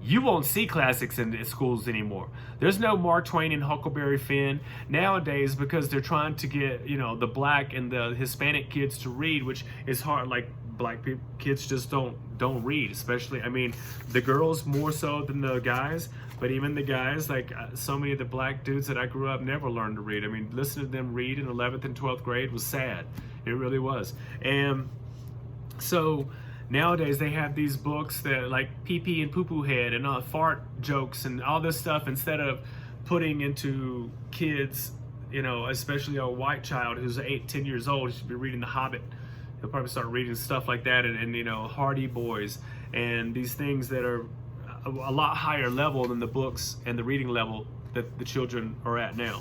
You won't see classics in schools anymore. There's no Mark Twain and Huckleberry Finn nowadays, because they're trying to get, the black and the Hispanic kids to read, which is hard. Like black people, kids just don't read, especially, I mean, the girls more so than the guys, but even the guys, like so many of the black dudes that I grew up never learned to read. I mean, listening to them read in 11th and 12th grade was sad. It really was. And so nowadays they have these books that like pee pee and poo poo head and fart jokes and all this stuff, instead of putting into kids, you know, especially a white child who's 8-10 years old, he should be reading The Hobbit. He'll probably start reading stuff like that, and you know, Hardy Boys and these things that are a lot higher level than the books and the reading level that the children are at now.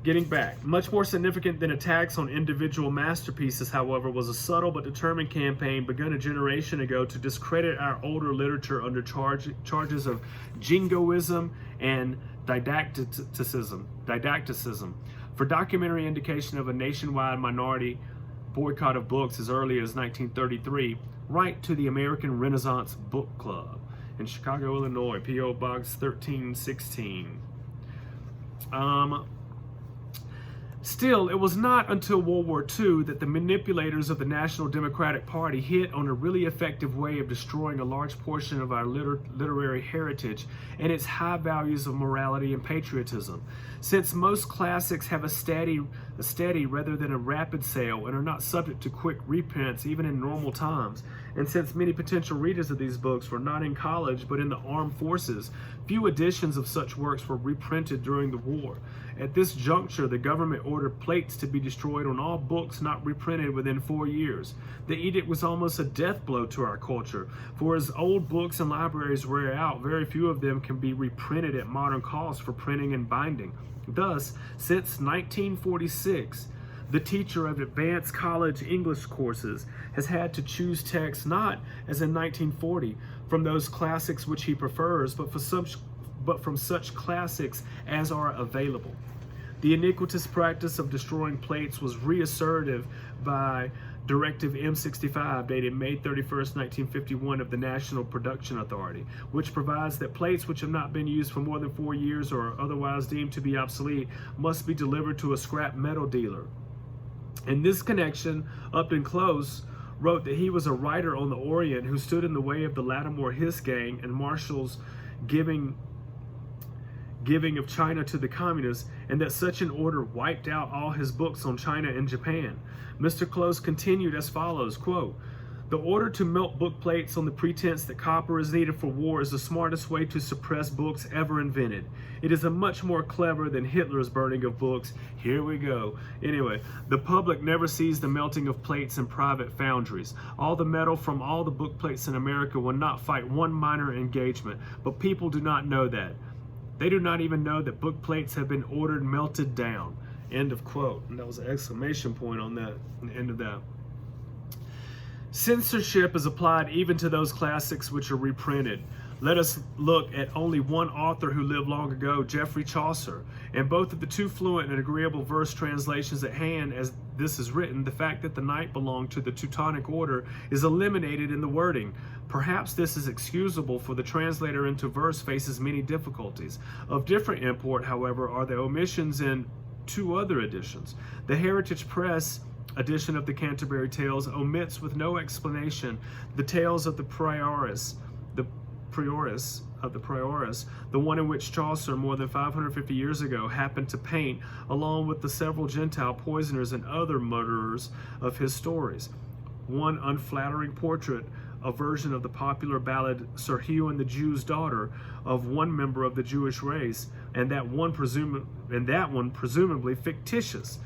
Getting back, much more significant than attacks on individual masterpieces, however, was a subtle but determined campaign begun a generation ago to discredit our older literature under charges of jingoism and didacticism. For documentary indication of a nationwide minority boycott of books as early as 1933, write to the American Renaissance Book Club in Chicago, Illinois, P.O. Box 1316. Still, it was not until World War II that the manipulators of the National Democratic Party hit on a really effective way of destroying a large portion of our literary heritage and its high values of morality and patriotism. Since most classics have a steady rather than a rapid sale and are not subject to quick reprints even in normal times, and since many potential readers of these books were not in college but in the armed forces, few editions of such works were reprinted during the war. At this juncture, the government ordered plates to be destroyed on all books not reprinted within 4 years. The edict was almost a death blow to our culture, for as old books and libraries wear out, very few of them can be reprinted at modern cost for printing and binding. Thus, since 1946, the teacher of advanced college English courses has had to choose texts not, as in 1940, from those classics which he prefers, but from such classics as are available. The iniquitous practice of destroying plates was reasserted by Directive M65, dated May 31st, 1951, of the National Production Authority, which provides that plates which have not been used for more than 4 years or are otherwise deemed to be obsolete must be delivered to a scrap metal dealer. In this connection, Upton Close wrote that he was a writer on the Orient who stood in the way of the Lattimore Hiss gang and Marshall's giving of China to the communists, and that such an order wiped out all his books on China and Japan. Mr. Close continued as follows, quote, "The order to melt book plates on the pretense that copper is needed for war is the smartest way to suppress books ever invented. It is a much more clever than Hitler's burning of books." Here we go. Anyway, the public never sees the melting of plates in private foundries. All the metal from all the book plates in America will not fight one minor engagement, but people do not know that. They do not even know that book plates have been ordered melted down. End of quote. And that was an exclamation point on that, on the end of that. Censorship is applied even to those classics which are reprinted. Let us look at only one author who lived long ago, Geoffrey Chaucer. And both of the two fluent and agreeable verse translations at hand as this is written, the fact that the knight belonged to the Teutonic Order is eliminated in the wording. Perhaps this is excusable, for the translator into verse faces many difficulties. Of different import, however, are the omissions in two other editions. The Heritage Press edition of the Canterbury Tales omits with no explanation the tales of the Prioris, the one in which Chaucer, more than 550 years ago, happened to paint, along with the several Gentile poisoners and other murderers of his stories. One unflattering portrait, a version of the popular ballad Sir Hugh and the Jew's Daughter, of one member of the Jewish race, and that one presumably fictitious.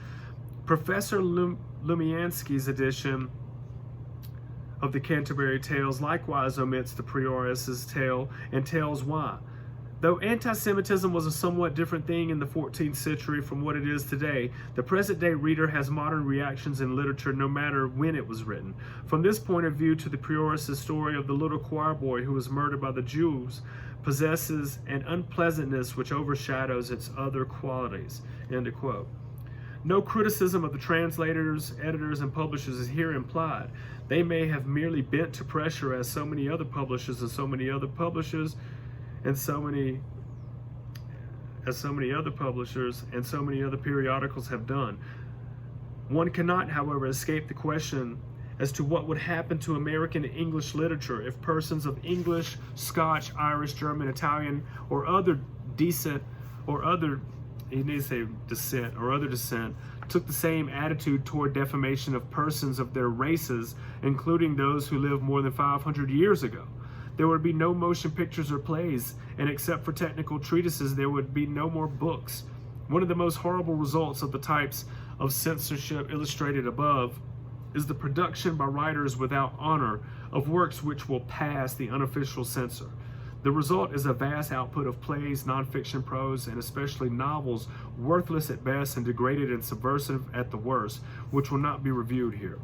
Professor Lumiansky's edition of the Canterbury Tales likewise omits the Prioris' tale and tells why. Though anti-Semitism was a somewhat different thing in the 14th century from what it is today, the present-day reader has modern reactions in literature no matter when it was written. From this point of view, to the Prioris' story of the little choir boy who was murdered by the Jews possesses an unpleasantness which overshadows its other qualities." End of quote. No criticism of the translators, editors, and publishers is here implied. They may have merely bent to pressure as so many other publishers and so many other publishers and so many other periodicals have done. One cannot, however, escape the question as to what would happen to American English literature if persons of English, Scotch, Irish, German, Italian, or other descent, took the same attitude toward defamation of persons of their races, including those who lived more than 500 years ago. There would be no motion pictures or plays, and except for technical treatises, there would be no more books. One of the most horrible results of the types of censorship illustrated above is the production by writers without honor of works which will pass the unofficial censor. The result is a vast output of plays, nonfiction prose, and especially novels, worthless at best and degraded and subversive at the worst, which will not be reviewed here.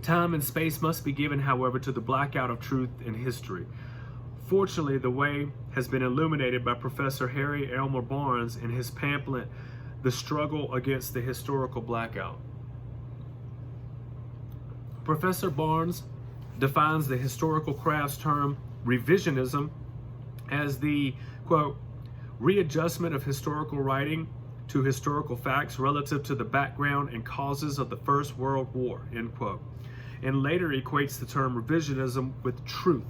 Time and space must be given, however, to the blackout of truth in history. Fortunately, the way has been illuminated by Professor Harry Elmer Barnes in his pamphlet, The Struggle Against the Historical Blackout. Professor Barnes defines the historical craft's term revisionism as the, quote, readjustment of historical writing to historical facts relative to the background and causes of the First World War, end quote, and later equates the term revisionism with truth.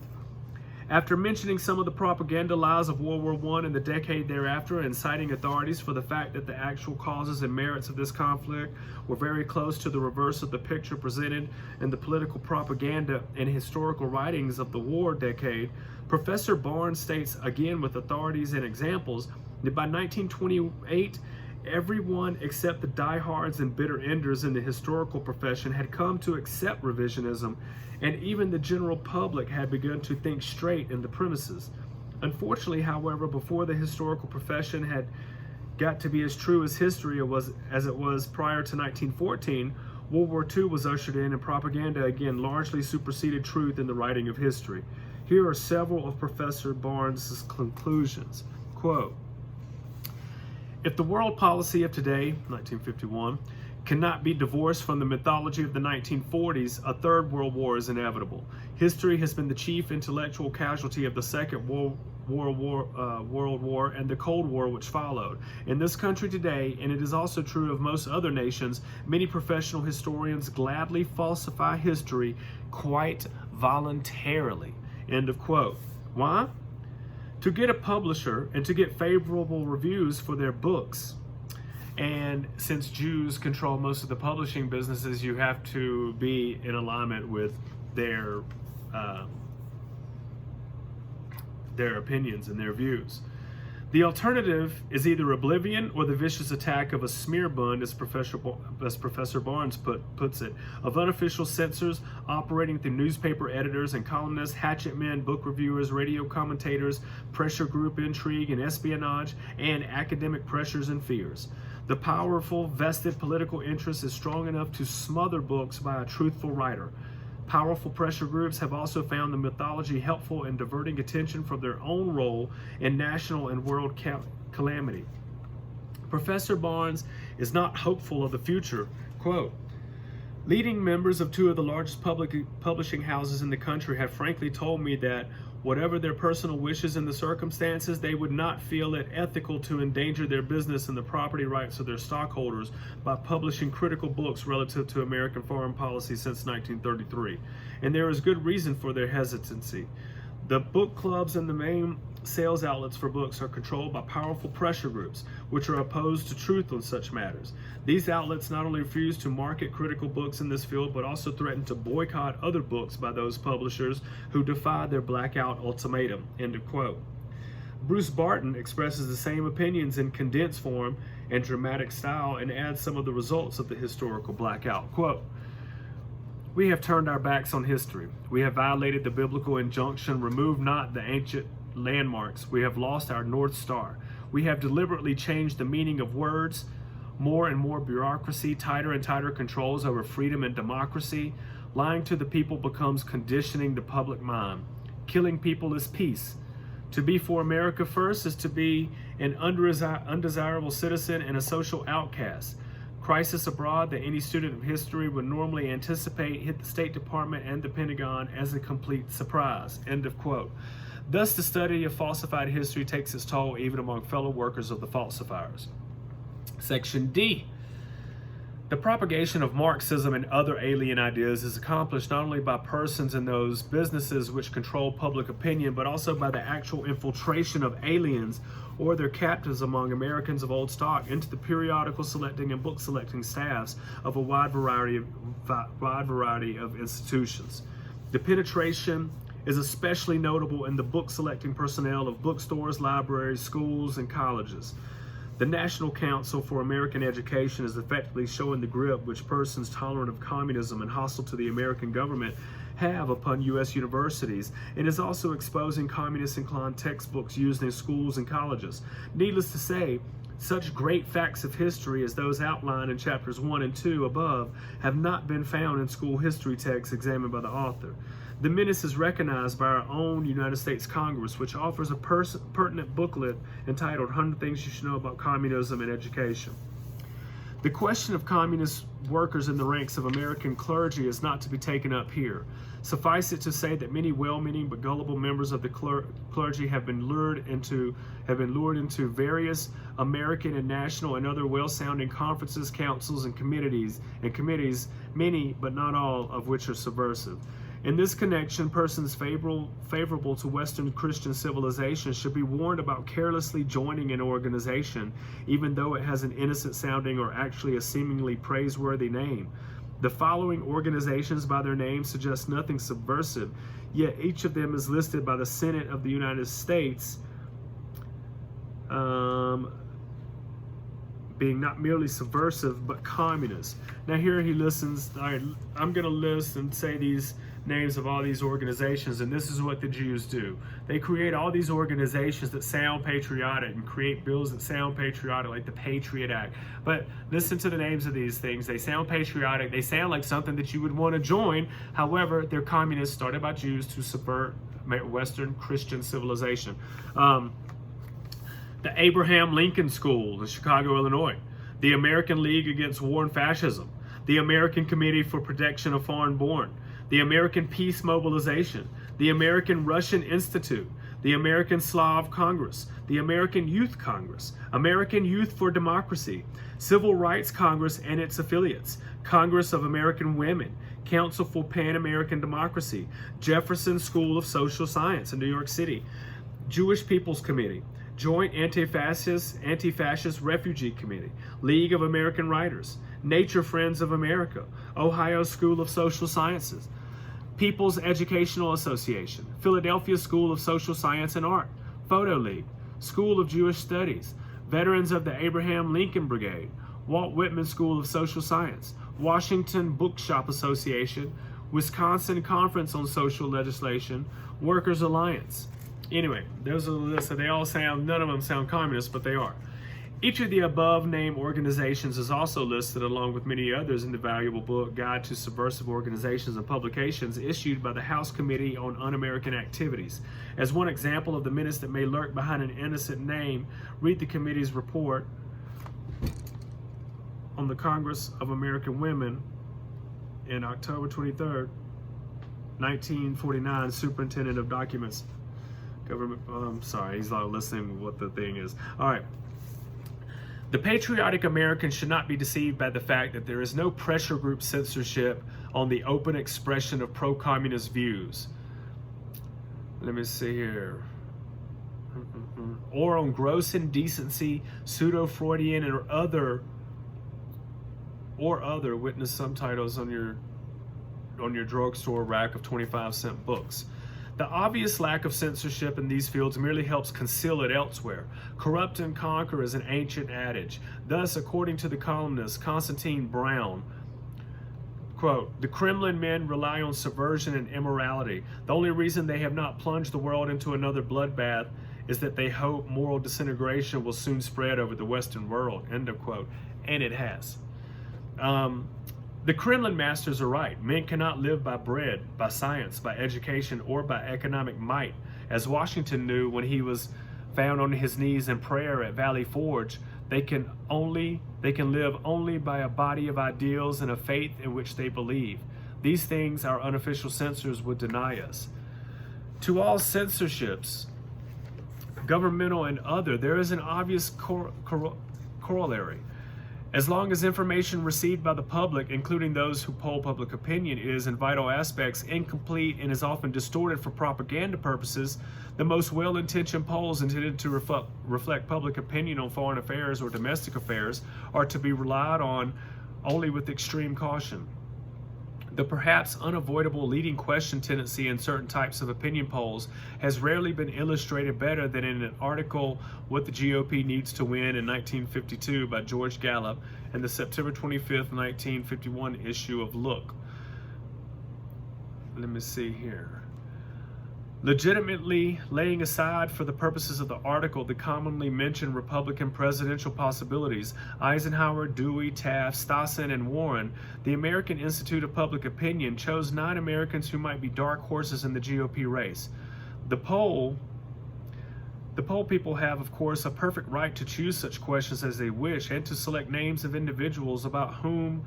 After mentioning some of the propaganda lies of World War I and the decade thereafter, and citing authorities for the fact that the actual causes and merits of this conflict were very close to the reverse of the picture presented in the political propaganda and historical writings of the war decade, Professor Barnes states again with authorities and examples that by 1928, everyone except the diehards and bitter enders in the historical profession had come to accept revisionism, and even the general public had begun to think straight in the premises. Unfortunately, however, before the historical profession had got to be as true as history as it was prior to 1914, World War II was ushered in, and propaganda again largely superseded truth in the writing of history. Here are several of Professor Barnes' conclusions. Quote, if the world policy of today, 1951, cannot be divorced from the mythology of the 1940s, a third world war is inevitable. History has been the chief intellectual casualty of the Second World War and the Cold War which followed. In this country today, and it is also true of most other nations, many professional historians gladly falsify history quite voluntarily. End of quote. Why? To get a publisher and to get favorable reviews for their books. And since Jews control most of the publishing businesses, you have to be in alignment with their opinions and their views. The alternative is either oblivion or the vicious attack of a smearbund, as Professor Barnes puts it, of unofficial censors operating through newspaper editors and columnists, hatchet men, book reviewers, radio commentators, pressure group intrigue and espionage, and academic pressures and fears. The powerful, vested political interest is strong enough to smother books by a truthful writer. Powerful pressure groups have also found the mythology helpful in diverting attention from their own role in national and world calamity. Professor Barnes is not hopeful of the future. Quote, leading members of two of the largest publishing houses in the country have frankly told me that whatever their personal wishes in the circumstances, they would not feel it ethical to endanger their business and the property rights of their stockholders by publishing critical books relative to American foreign policy since 1933. And there is good reason for their hesitancy. The book clubs and the main sales outlets for books are controlled by powerful pressure groups, which are opposed to truth on such matters. These outlets not only refuse to market critical books in this field, but also threaten to boycott other books by those publishers who defy their blackout ultimatum. End of quote. Bruce Barton expresses the same opinions in condensed form and dramatic style and adds some of the results of the historical blackout. Quote, we have turned our backs on history. We have violated the biblical injunction, remove not the ancient landmarks. We have lost our North Star. We have deliberately changed the meaning of words, more and more bureaucracy, tighter and tighter controls over freedom and democracy. Lying to the people becomes conditioning the public mind. Killing people is peace. To be for America first is to be an undesirable citizen and a social outcast. Crisis abroad that any student of history would normally anticipate hit the State Department and the Pentagon as a complete surprise. End of quote. Thus, the study of falsified history takes its toll even among fellow workers of the falsifiers. Section D. The propagation of Marxism and other alien ideas is accomplished not only by persons in those businesses which control public opinion, but also by the actual infiltration of aliens or their captives among Americans of old stock into the periodical selecting and book selecting staffs of a wide variety of institutions. The penetration is especially notable in the book selecting personnel of bookstores, libraries, schools, and colleges. The National Council for American Education is effectively showing the grip which persons tolerant of communism and hostile to the American government have upon U.S. universities, and is also exposing communist-inclined textbooks used in schools and colleges. Needless to say, such great facts of history as those outlined in chapters 1 and 2 above have not been found in school history texts examined by the author. The menace is recognized by our own United States Congress, which offers a pertinent booklet entitled 100 Things You Should Know About Communism and Education. The question of communist workers in the ranks of American clergy is not to be taken up here. Suffice it to say that many well-meaning but gullible members of the clergy have been lured into various American and national and other well-sounding conferences, councils, and committees, many but not all of which are subversive. In this connection, persons favorable to Western Christian civilization should be warned about carelessly joining an organization, even though it has an innocent sounding or actually a seemingly praiseworthy name. The following organizations by their names suggest nothing subversive, yet each of them is listed by the Senate of the United States being not merely subversive, but communist. Now here he listens, all right, I'm going to list and say these names of all these organizations, and this is what the Jews do. They create all these organizations that sound patriotic and create bills that sound patriotic, like the Patriot Act. But listen to the names of these things. They sound patriotic. They sound like something that you would want to join. However, they're communists started by Jews to subvert Western Christian civilization. The Abraham Lincoln School in Chicago, Illinois. The American League Against War and Fascism. The American Committee for Protection of Foreign Born. The American Peace Mobilization, the American Russian Institute, the American Slav Congress, the American Youth Congress, American Youth for Democracy, Civil Rights Congress and its affiliates, Congress of American Women, Council for Pan-American Democracy, Jefferson School of Social Science in New York City, Jewish People's Committee, Joint Anti-Fascist Refugee Committee, League of American Writers, Nature Friends of America, Ohio School of Social Sciences, People's Educational Association, Philadelphia School of Social Science and Art, Photo League, School of Jewish Studies, Veterans of the Abraham Lincoln Brigade, Walt Whitman School of Social Science, Washington Bookshop Association, Wisconsin Conference on Social Legislation, Workers Alliance. Anyway, those are the list. So they all sound, none of them sound communist, but they are. Each of the above named organizations is also listed along with many others in the valuable book, Guide to Subversive Organizations and Publications, issued by the House Committee on Un-American Activities. As one example of the menace that may lurk behind an innocent name, read the committee's report on the Congress of American Women in October 23rd, 1949, Superintendent of Documents. Government, sorry, he's not listening what the thing is. All right. The patriotic American should not be deceived by the fact that there is no pressure group censorship on the open expression of pro-communist views. Let me see here. Or on gross indecency, pseudo-Freudian or other witness subtitles on your drugstore rack of 25-cent books. The obvious lack of censorship in these fields merely helps conceal it elsewhere. Corrupt and conquer is an ancient adage. Thus, according to the columnist Constantine Brown, quote, the Kremlin men rely on subversion and immorality. The only reason they have not plunged the world into another bloodbath is that they hope moral disintegration will soon spread over the Western world, end of quote. And it has. The Kremlin masters are right. Men cannot live by bread, by science, by education, or by economic might. As Washington knew when he was found on his knees in prayer at Valley Forge, they can live only by a body of ideals and a faith in which they believe. These things our unofficial censors would deny us. To all censorships, governmental and other, there is an obvious corollary. As long as information received by the public, including those who poll public opinion, is in vital aspects incomplete and is often distorted for propaganda purposes, the most well-intentioned polls intended to reflect public opinion on foreign affairs or domestic affairs are to be relied on only with extreme caution. The perhaps unavoidable leading question tendency in certain types of opinion polls has rarely been illustrated better than in an article, What the GOP Needs to Win in 1952 by George Gallup in the September 25th, 1951 issue of Look. Let me see here. Legitimately laying aside for the purposes of the article the commonly mentioned Republican presidential possibilities, Eisenhower, Dewey, Taft, Stassen, and Warren, the American Institute of Public Opinion chose 9 Americans who might be dark horses in the GOP race. The poll people have, of course, a perfect right to choose such questions as they wish and to select names of individuals about whom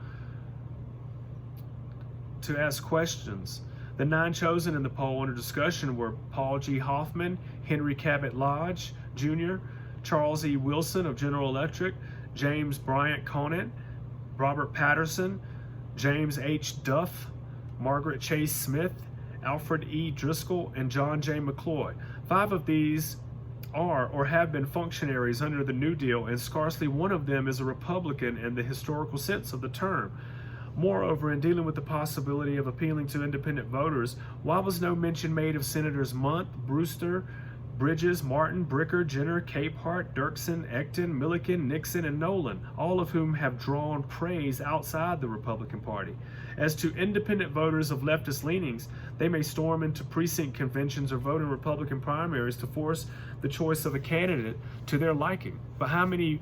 to ask questions. The 9 chosen in the poll under discussion were Paul G. Hoffman, Henry Cabot Lodge Jr., Charles E. Wilson of General Electric, James Bryant Conant, Robert Patterson, James H. Duff, Margaret Chase Smith, Alfred E. Driscoll, and John J. McCloy. 5 of these are or have been functionaries under the New Deal, and scarcely one of them is a Republican in the historical sense of the term. Moreover, in dealing with the possibility of appealing to independent voters, why was no mention made of Senators Month, Brewster, Bridges, Martin, Bricker, Jenner, Capehart, Dirksen, Ecton, Milliken, Nixon, and Nolan, all of whom have drawn praise outside the Republican Party? As to independent voters of leftist leanings, they may storm into precinct conventions or vote in Republican primaries to force the choice of a candidate to their liking. But how many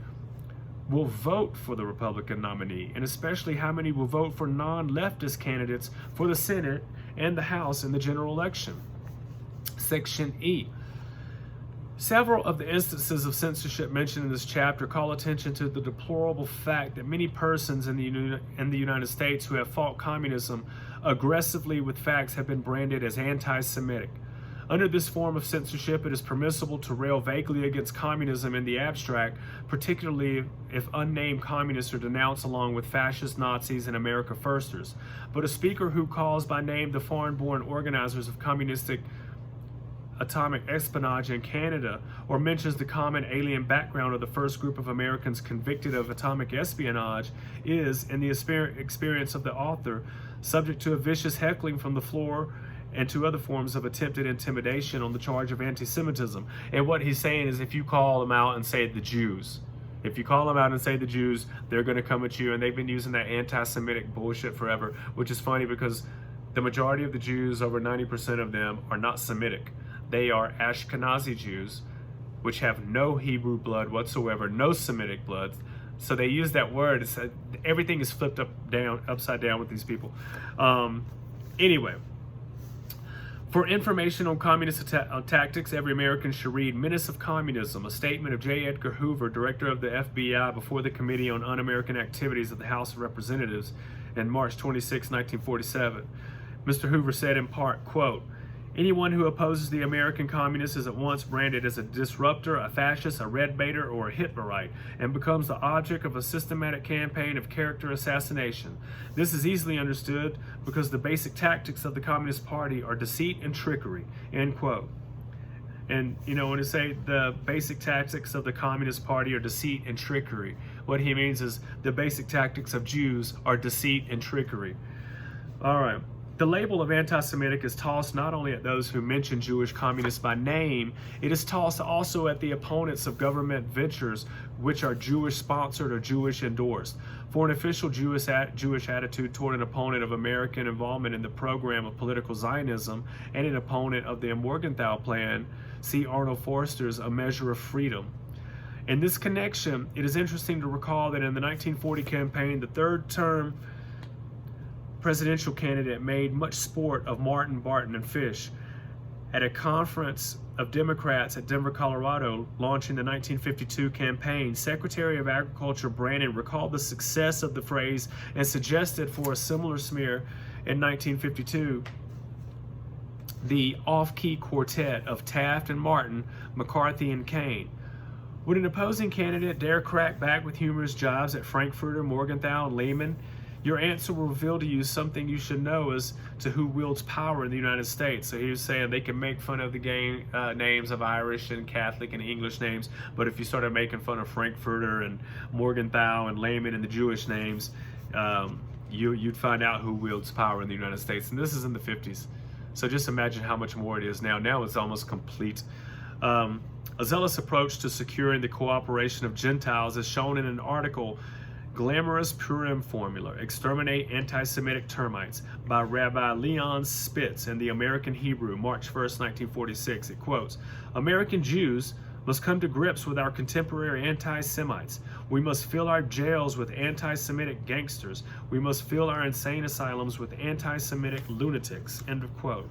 will vote for the Republican nominee, and especially how many will vote for non-leftist candidates for the Senate and the House in the general election? Section E. Several of the instances of censorship mentioned in this chapter call attention to the deplorable fact that many persons in the United States who have fought communism aggressively with facts have been branded as anti-Semitic. Under this form of censorship, it is permissible to rail vaguely against communism in the abstract, particularly if unnamed communists are denounced along with fascist Nazis and America Firsters. But a speaker who calls by name the foreign-born organizers of communistic atomic espionage in Canada, or mentions the common alien background of the first group of Americans convicted of atomic espionage, is, in the experience of the author, subject to a vicious heckling from the floor and to other forms of attempted intimidation on the charge of anti-Semitism. And what he's saying is, if you call them out and say the Jews, if you call them out and say the Jews, they're going to come at you. And they've been using that anti-Semitic bullshit forever, which is funny because the majority of the Jews, over 90% of them, are not Semitic. They are Ashkenazi Jews, which have no Hebrew blood whatsoever, no Semitic blood. So they use that word. It's, everything is flipped upside down with these people. Anyway. For information on communist tactics, every American should read Menace of Communism, a statement of J. Edgar Hoover, director of the FBI, before the Committee on Un-American Activities of the House of Representatives in March 26, 1947. Mr. Hoover said in part, quote, "Anyone who opposes the American communists is at once branded as a disruptor, a fascist, a red baiter, or a Hitlerite, and becomes the object of a systematic campaign of character assassination. This is easily understood because the basic tactics of the Communist Party are deceit and trickery," end quote. And, you know, when they say the basic tactics of the Communist Party are deceit and trickery, what he means is the basic tactics of Jews are deceit and trickery. All right. The label of anti-Semitic is tossed not only at those who mention Jewish communists by name, it is tossed also at the opponents of government ventures which are Jewish-sponsored or Jewish-endorsed. For an official Jewish attitude toward an opponent of American involvement in the program of political Zionism and an opponent of the Morgenthau Plan, see Arnold Forster's A Measure of Freedom. In this connection, it is interesting to recall that in the 1940 campaign, the third-term presidential candidate made much sport of Martin, Barton, and Fish. At a conference of Democrats at Denver, Colorado, launching the 1952 campaign, Secretary of Agriculture Brannan recalled the success of the phrase and suggested for a similar smear in 1952 the off-key quartet of Taft and Martin, McCarthy and Kane. Would an opposing candidate dare crack back with humorous jibes at Frankfurter, Morgenthau, and Lehman? Your answer will reveal to you something you should know as to who wields power in the United States. So he was saying they can make fun of the names of Irish and Catholic and English names, but if you started making fun of Frankfurter and Morgenthau and Lehman and the Jewish names, you'd find out who wields power in the United States. And this is in the 50s. So just imagine how much more it is now. Now it's almost complete. A zealous approach to securing the cooperation of Gentiles is shown in an article, Glamorous Purim Formula, Exterminate Anti-Semitic Termites, by Rabbi Leon Spitz in the American Hebrew, March 1st, 1946. It quotes, American Jews must come to grips with our contemporary anti-Semites. We must fill our jails with anti-Semitic gangsters. We must fill our insane asylums with anti-Semitic lunatics. End of quote.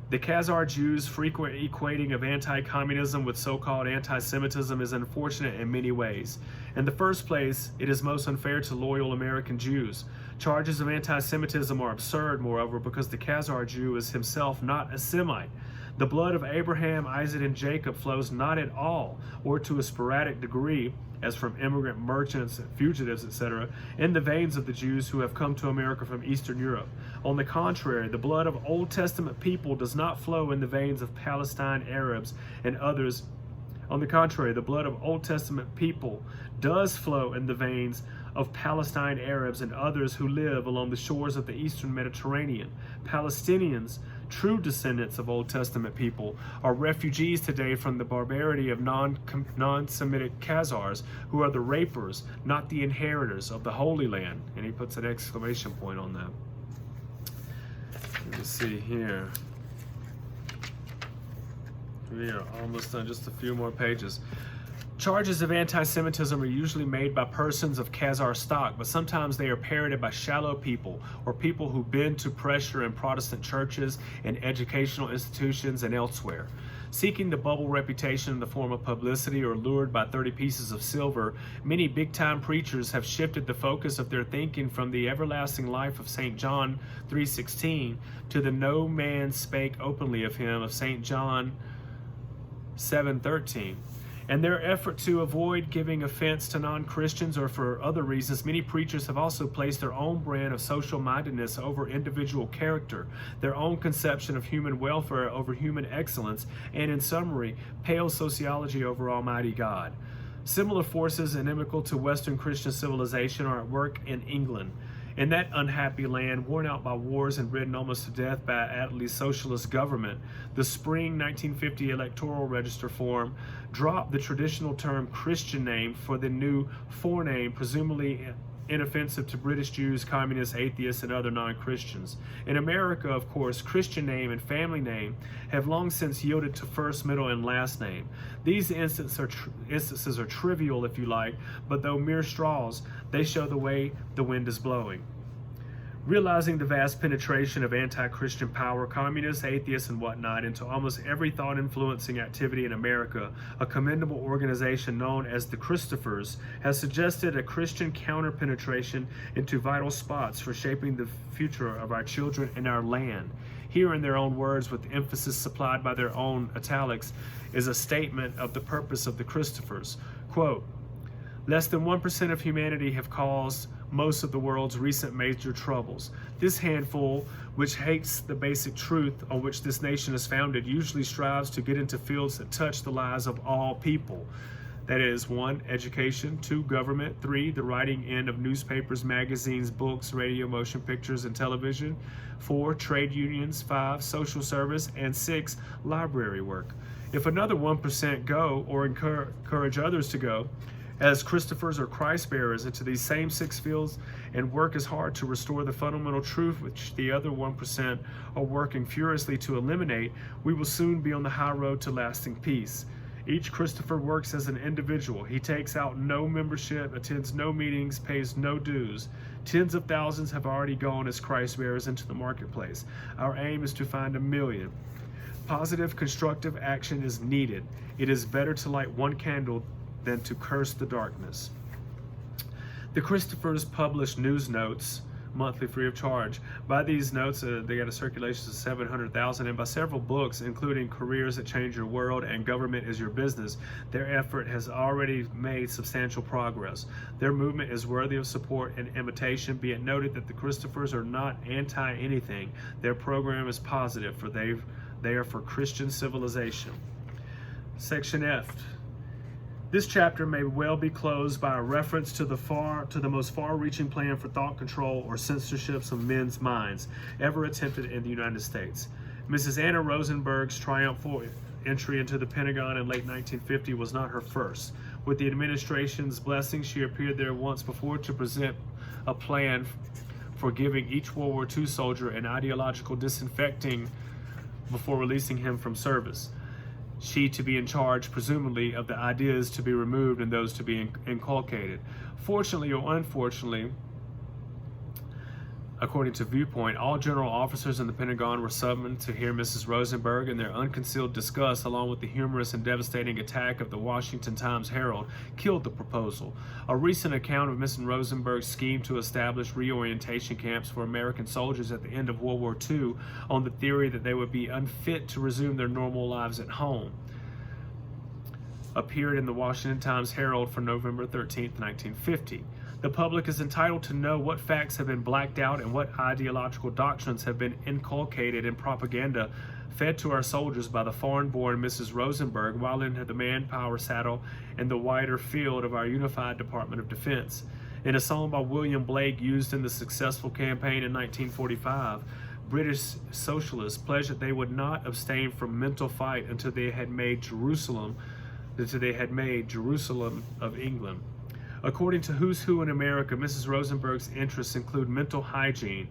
The Khazar Jews' frequent equating of anti-communism with so-called anti-Semitism is unfortunate in many ways. In the first place, it is most unfair to loyal American Jews. Charges of anti-Semitism are absurd, moreover, because the Khazar Jew is himself not a Semite. The blood of Abraham, Isaac, and Jacob flows not at all, or to a sporadic degree, as from immigrant merchants, fugitives, etc., in the veins of the Jews who have come to America from Eastern Europe. On the contrary, the blood of Old Testament people does not flow in the veins of Palestine Arabs and others. On the contrary, the blood of Old Testament people does flow in the veins of Palestine Arabs and others who live along the shores of the Eastern Mediterranean. Palestinians, true descendants of Old Testament people, are refugees today from the barbarity of non-Semitic Khazars, who are the rapers, not the inheritors of the Holy Land. And he puts an exclamation point on that. Let me see here. We are almost done, just a few more pages. Charges of anti-Semitism are usually made by persons of Khazar stock, but sometimes they are parroted by shallow people or people who bend to pressure in Protestant churches and educational institutions and elsewhere. Seeking the bubble reputation in the form of publicity or lured by 30 pieces of silver, many big-time preachers have shifted the focus of their thinking from the everlasting life of St. John 3:16 to the no man spake openly of him of St. John 7:13. In their effort to avoid giving offense to non-Christians or for other reasons, many preachers have also placed their own brand of social mindedness over individual character, their own conception of human welfare over human excellence, and in summary, pale sociology over Almighty God. Similar forces inimical to Western Christian civilization are at work in England. In that unhappy land, worn out by wars and ridden almost to death by Attlee's socialist government, the spring 1950 electoral register form dropped the traditional term Christian name for the new forename, presumably inoffensive to British Jews, communists, atheists, and other non-Christians. In America, of course, Christian name and family name have long since yielded to first, middle, and last name. These instances are trivial, if you like, but though mere straws, they show the way the wind is blowing. Realizing the vast penetration of anti-Christian power, communists, atheists, and whatnot into almost every thought-influencing activity in America, a commendable organization known as the Christophers has suggested a Christian counter-penetration into vital spots for shaping the future of our children and our land. Here, in their own words, with emphasis supplied by their own italics, is a statement of the purpose of the Christophers. Quote, less than 1% of humanity have caused most of the world's recent major troubles. This handful, which hates the basic truth on which this nation is founded, usually strives to get into fields that touch the lives of all people. That is, 1, education, 2, government, 3, the writing end of newspapers, magazines, books, radio, motion pictures, and television, 4, trade unions, 5, social service, and 6, library work. If another 1% go or encourage others to go, as Christophers or Christ bearers into these same 6 fields and work as hard to restore the fundamental truth which the other 1% are working furiously to eliminate, we will soon be on the high road to lasting peace. Each Christopher works as an individual. He takes out no membership, attends no meetings, pays no dues. Tens of thousands have already gone as Christ bearers into the marketplace. Our aim is to find 1 million. Positive, constructive action is needed. It is better to light 1 candle than to curse the darkness. The Christophers publish news notes monthly free of charge. By these notes, they got a circulation of 700,000, and by several books, including Careers That Change Your World and Government Is Your Business, their effort has already made substantial progress. Their movement is worthy of support and imitation. Be it noted that the Christophers are not anti-anything. Their program is positive, for they are for Christian civilization. Section F. This chapter may well be closed by a reference to the most far-reaching plan for thought control or censorships of men's minds ever attempted in the United States. Mrs. Anna Rosenberg's triumphal entry into the Pentagon in late 1950 was not her first. With the administration's blessing, she appeared there once before to present a plan for giving each World War II soldier an ideological disinfecting before releasing him from service. She to be in charge, presumably, of the ideas to be removed and those to be inculcated. Fortunately or unfortunately, according to Viewpoint, all general officers in the Pentagon were summoned to hear Mrs. Rosenberg, and their unconcealed disgust, along with the humorous and devastating attack of the Washington Times-Herald, killed the proposal. A recent account of Mrs. Rosenberg's scheme to establish reorientation camps for American soldiers at the end of World War II on the theory that they would be unfit to resume their normal lives at home appeared in the Washington Times-Herald for November 13, 1950. The public is entitled to know what facts have been blacked out and what ideological doctrines have been inculcated in propaganda fed to our soldiers by the foreign-born Mrs. Rosenberg while in the manpower saddle in the wider field of our unified Department of Defense. In a song by William Blake used in the successful campaign in 1945, British socialists pledged that they would not abstain from mental fight until they had made Jerusalem of England. According to Who's Who in America, Mrs. Rosenberg's interests include mental hygiene.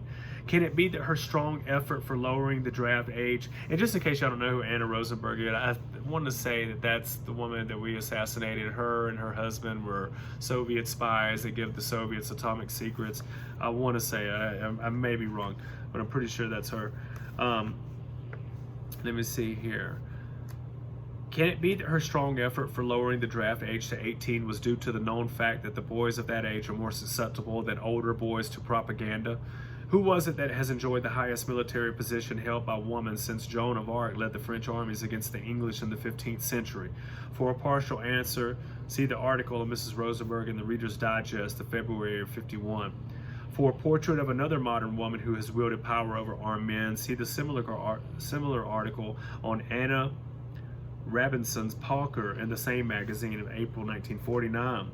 Can it be that her strong effort for lowering the draft age, and just in case y'all don't know who Anna Rosenberg is, I want to say that that's the woman that we assassinated. Her and her husband were Soviet spies that give the Soviets atomic secrets. I want to say, I may be wrong, but I'm pretty sure that's her. Let me see here. Can it be that her strong effort for lowering the draft age to 18 was due to the known fact that the boys of that age are more susceptible than older boys to propaganda? Who was it that has enjoyed the highest military position held by women since Joan of Arc led the French armies against the English in the 15th century? For a partial answer, see the article of Mrs. Rosenberg in the Reader's Digest of February of '51. For a portrait of another modern woman who has wielded power over armed men, see the similar article on Anna Robinson's Parker in the same magazine of April 1949.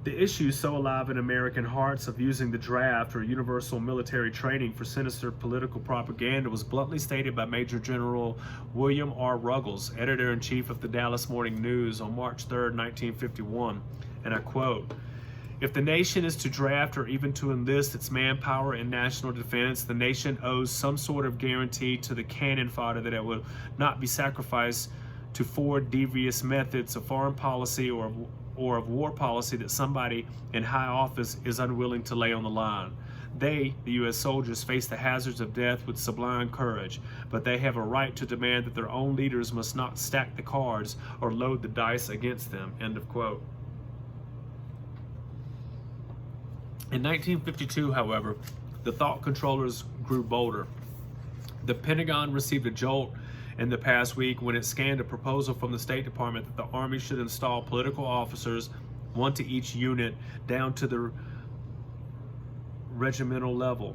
The issue so alive in American hearts of using the draft or universal military training for sinister political propaganda was bluntly stated by Major General William R. Ruggles, editor-in-chief of the Dallas Morning News on March 3, 1951, and I quote, "If the nation is to draft or even to enlist its manpower in national defense, the nation owes some sort of guarantee to the cannon fodder that it will not be sacrificed to forward devious methods of foreign policy or of war policy that somebody in high office is unwilling to lay on the line. They, the U.S. soldiers, face the hazards of death with sublime courage, but they have a right to demand that their own leaders must not stack the cards or load the dice against them." End of quote. In 1952, however, the thought controllers grew bolder. The Pentagon received a jolt in the past week when it scanned a proposal from the State Department that the Army should install political officers, one to each unit, down to the regimental level.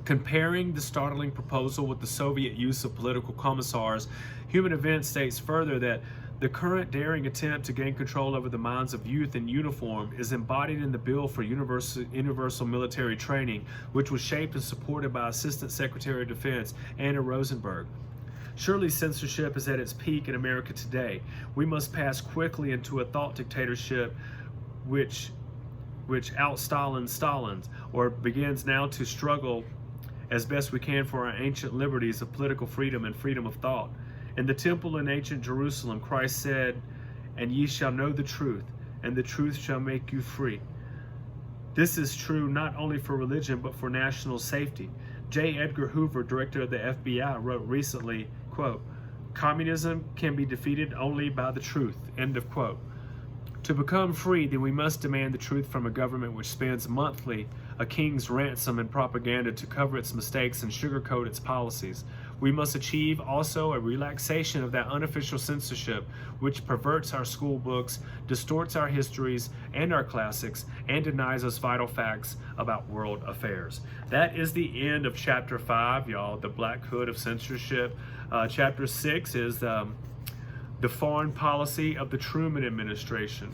Comparing the startling proposal with the Soviet use of political commissars, Human Events states further that the current daring attempt to gain control over the minds of youth in uniform is embodied in the Bill for Universal Military Training, which was shaped and supported by Assistant Secretary of Defense Anna Rosenberg. Surely censorship is at its peak in America today. We must pass quickly into a thought dictatorship which out-Stalins Stalins, or begins now to struggle as best we can for our ancient liberties of political freedom and freedom of thought. In the temple in ancient Jerusalem, Christ said, "And ye shall know the truth, and the truth shall make you free." This is true not only for religion, but for national safety. J. Edgar Hoover, director of the FBI, wrote recently, quote, "Communism can be defeated only by the truth," end of quote. To become free, then we must demand the truth from a government which spends monthly a king's ransom and propaganda to cover its mistakes and sugarcoat its policies. We must achieve also a relaxation of that unofficial censorship which perverts our school books, distorts our histories and our classics, and denies us vital facts about world affairs. That is the end of chapter 5, y'all, the Black Hood of Censorship. Chapter 6 is the foreign policy of the Truman administration.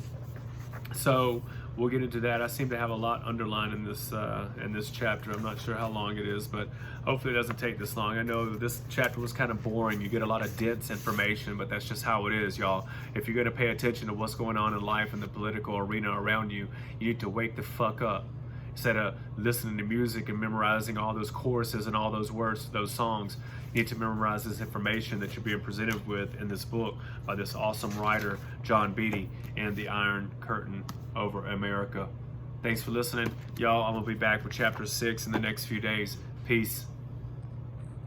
So we'll get into that. I seem to have a lot underlined in this chapter. I'm not sure how long it is, but hopefully it doesn't take this long. I know this chapter was kind of boring. You get a lot of dense information, but that's just how it is, y'all. If you're going to pay attention to what's going on in life in the political arena around you, you need to wake the fuck up. Instead of listening to music and memorizing all those choruses and all those words to those songs, you need to memorize this information that you're being presented with in this book by this awesome writer, John Beatty, and The Iron Curtain Over America. Thanks for listening. Y'all, I'm going to be back with chapter 6 in the next few days. Peace.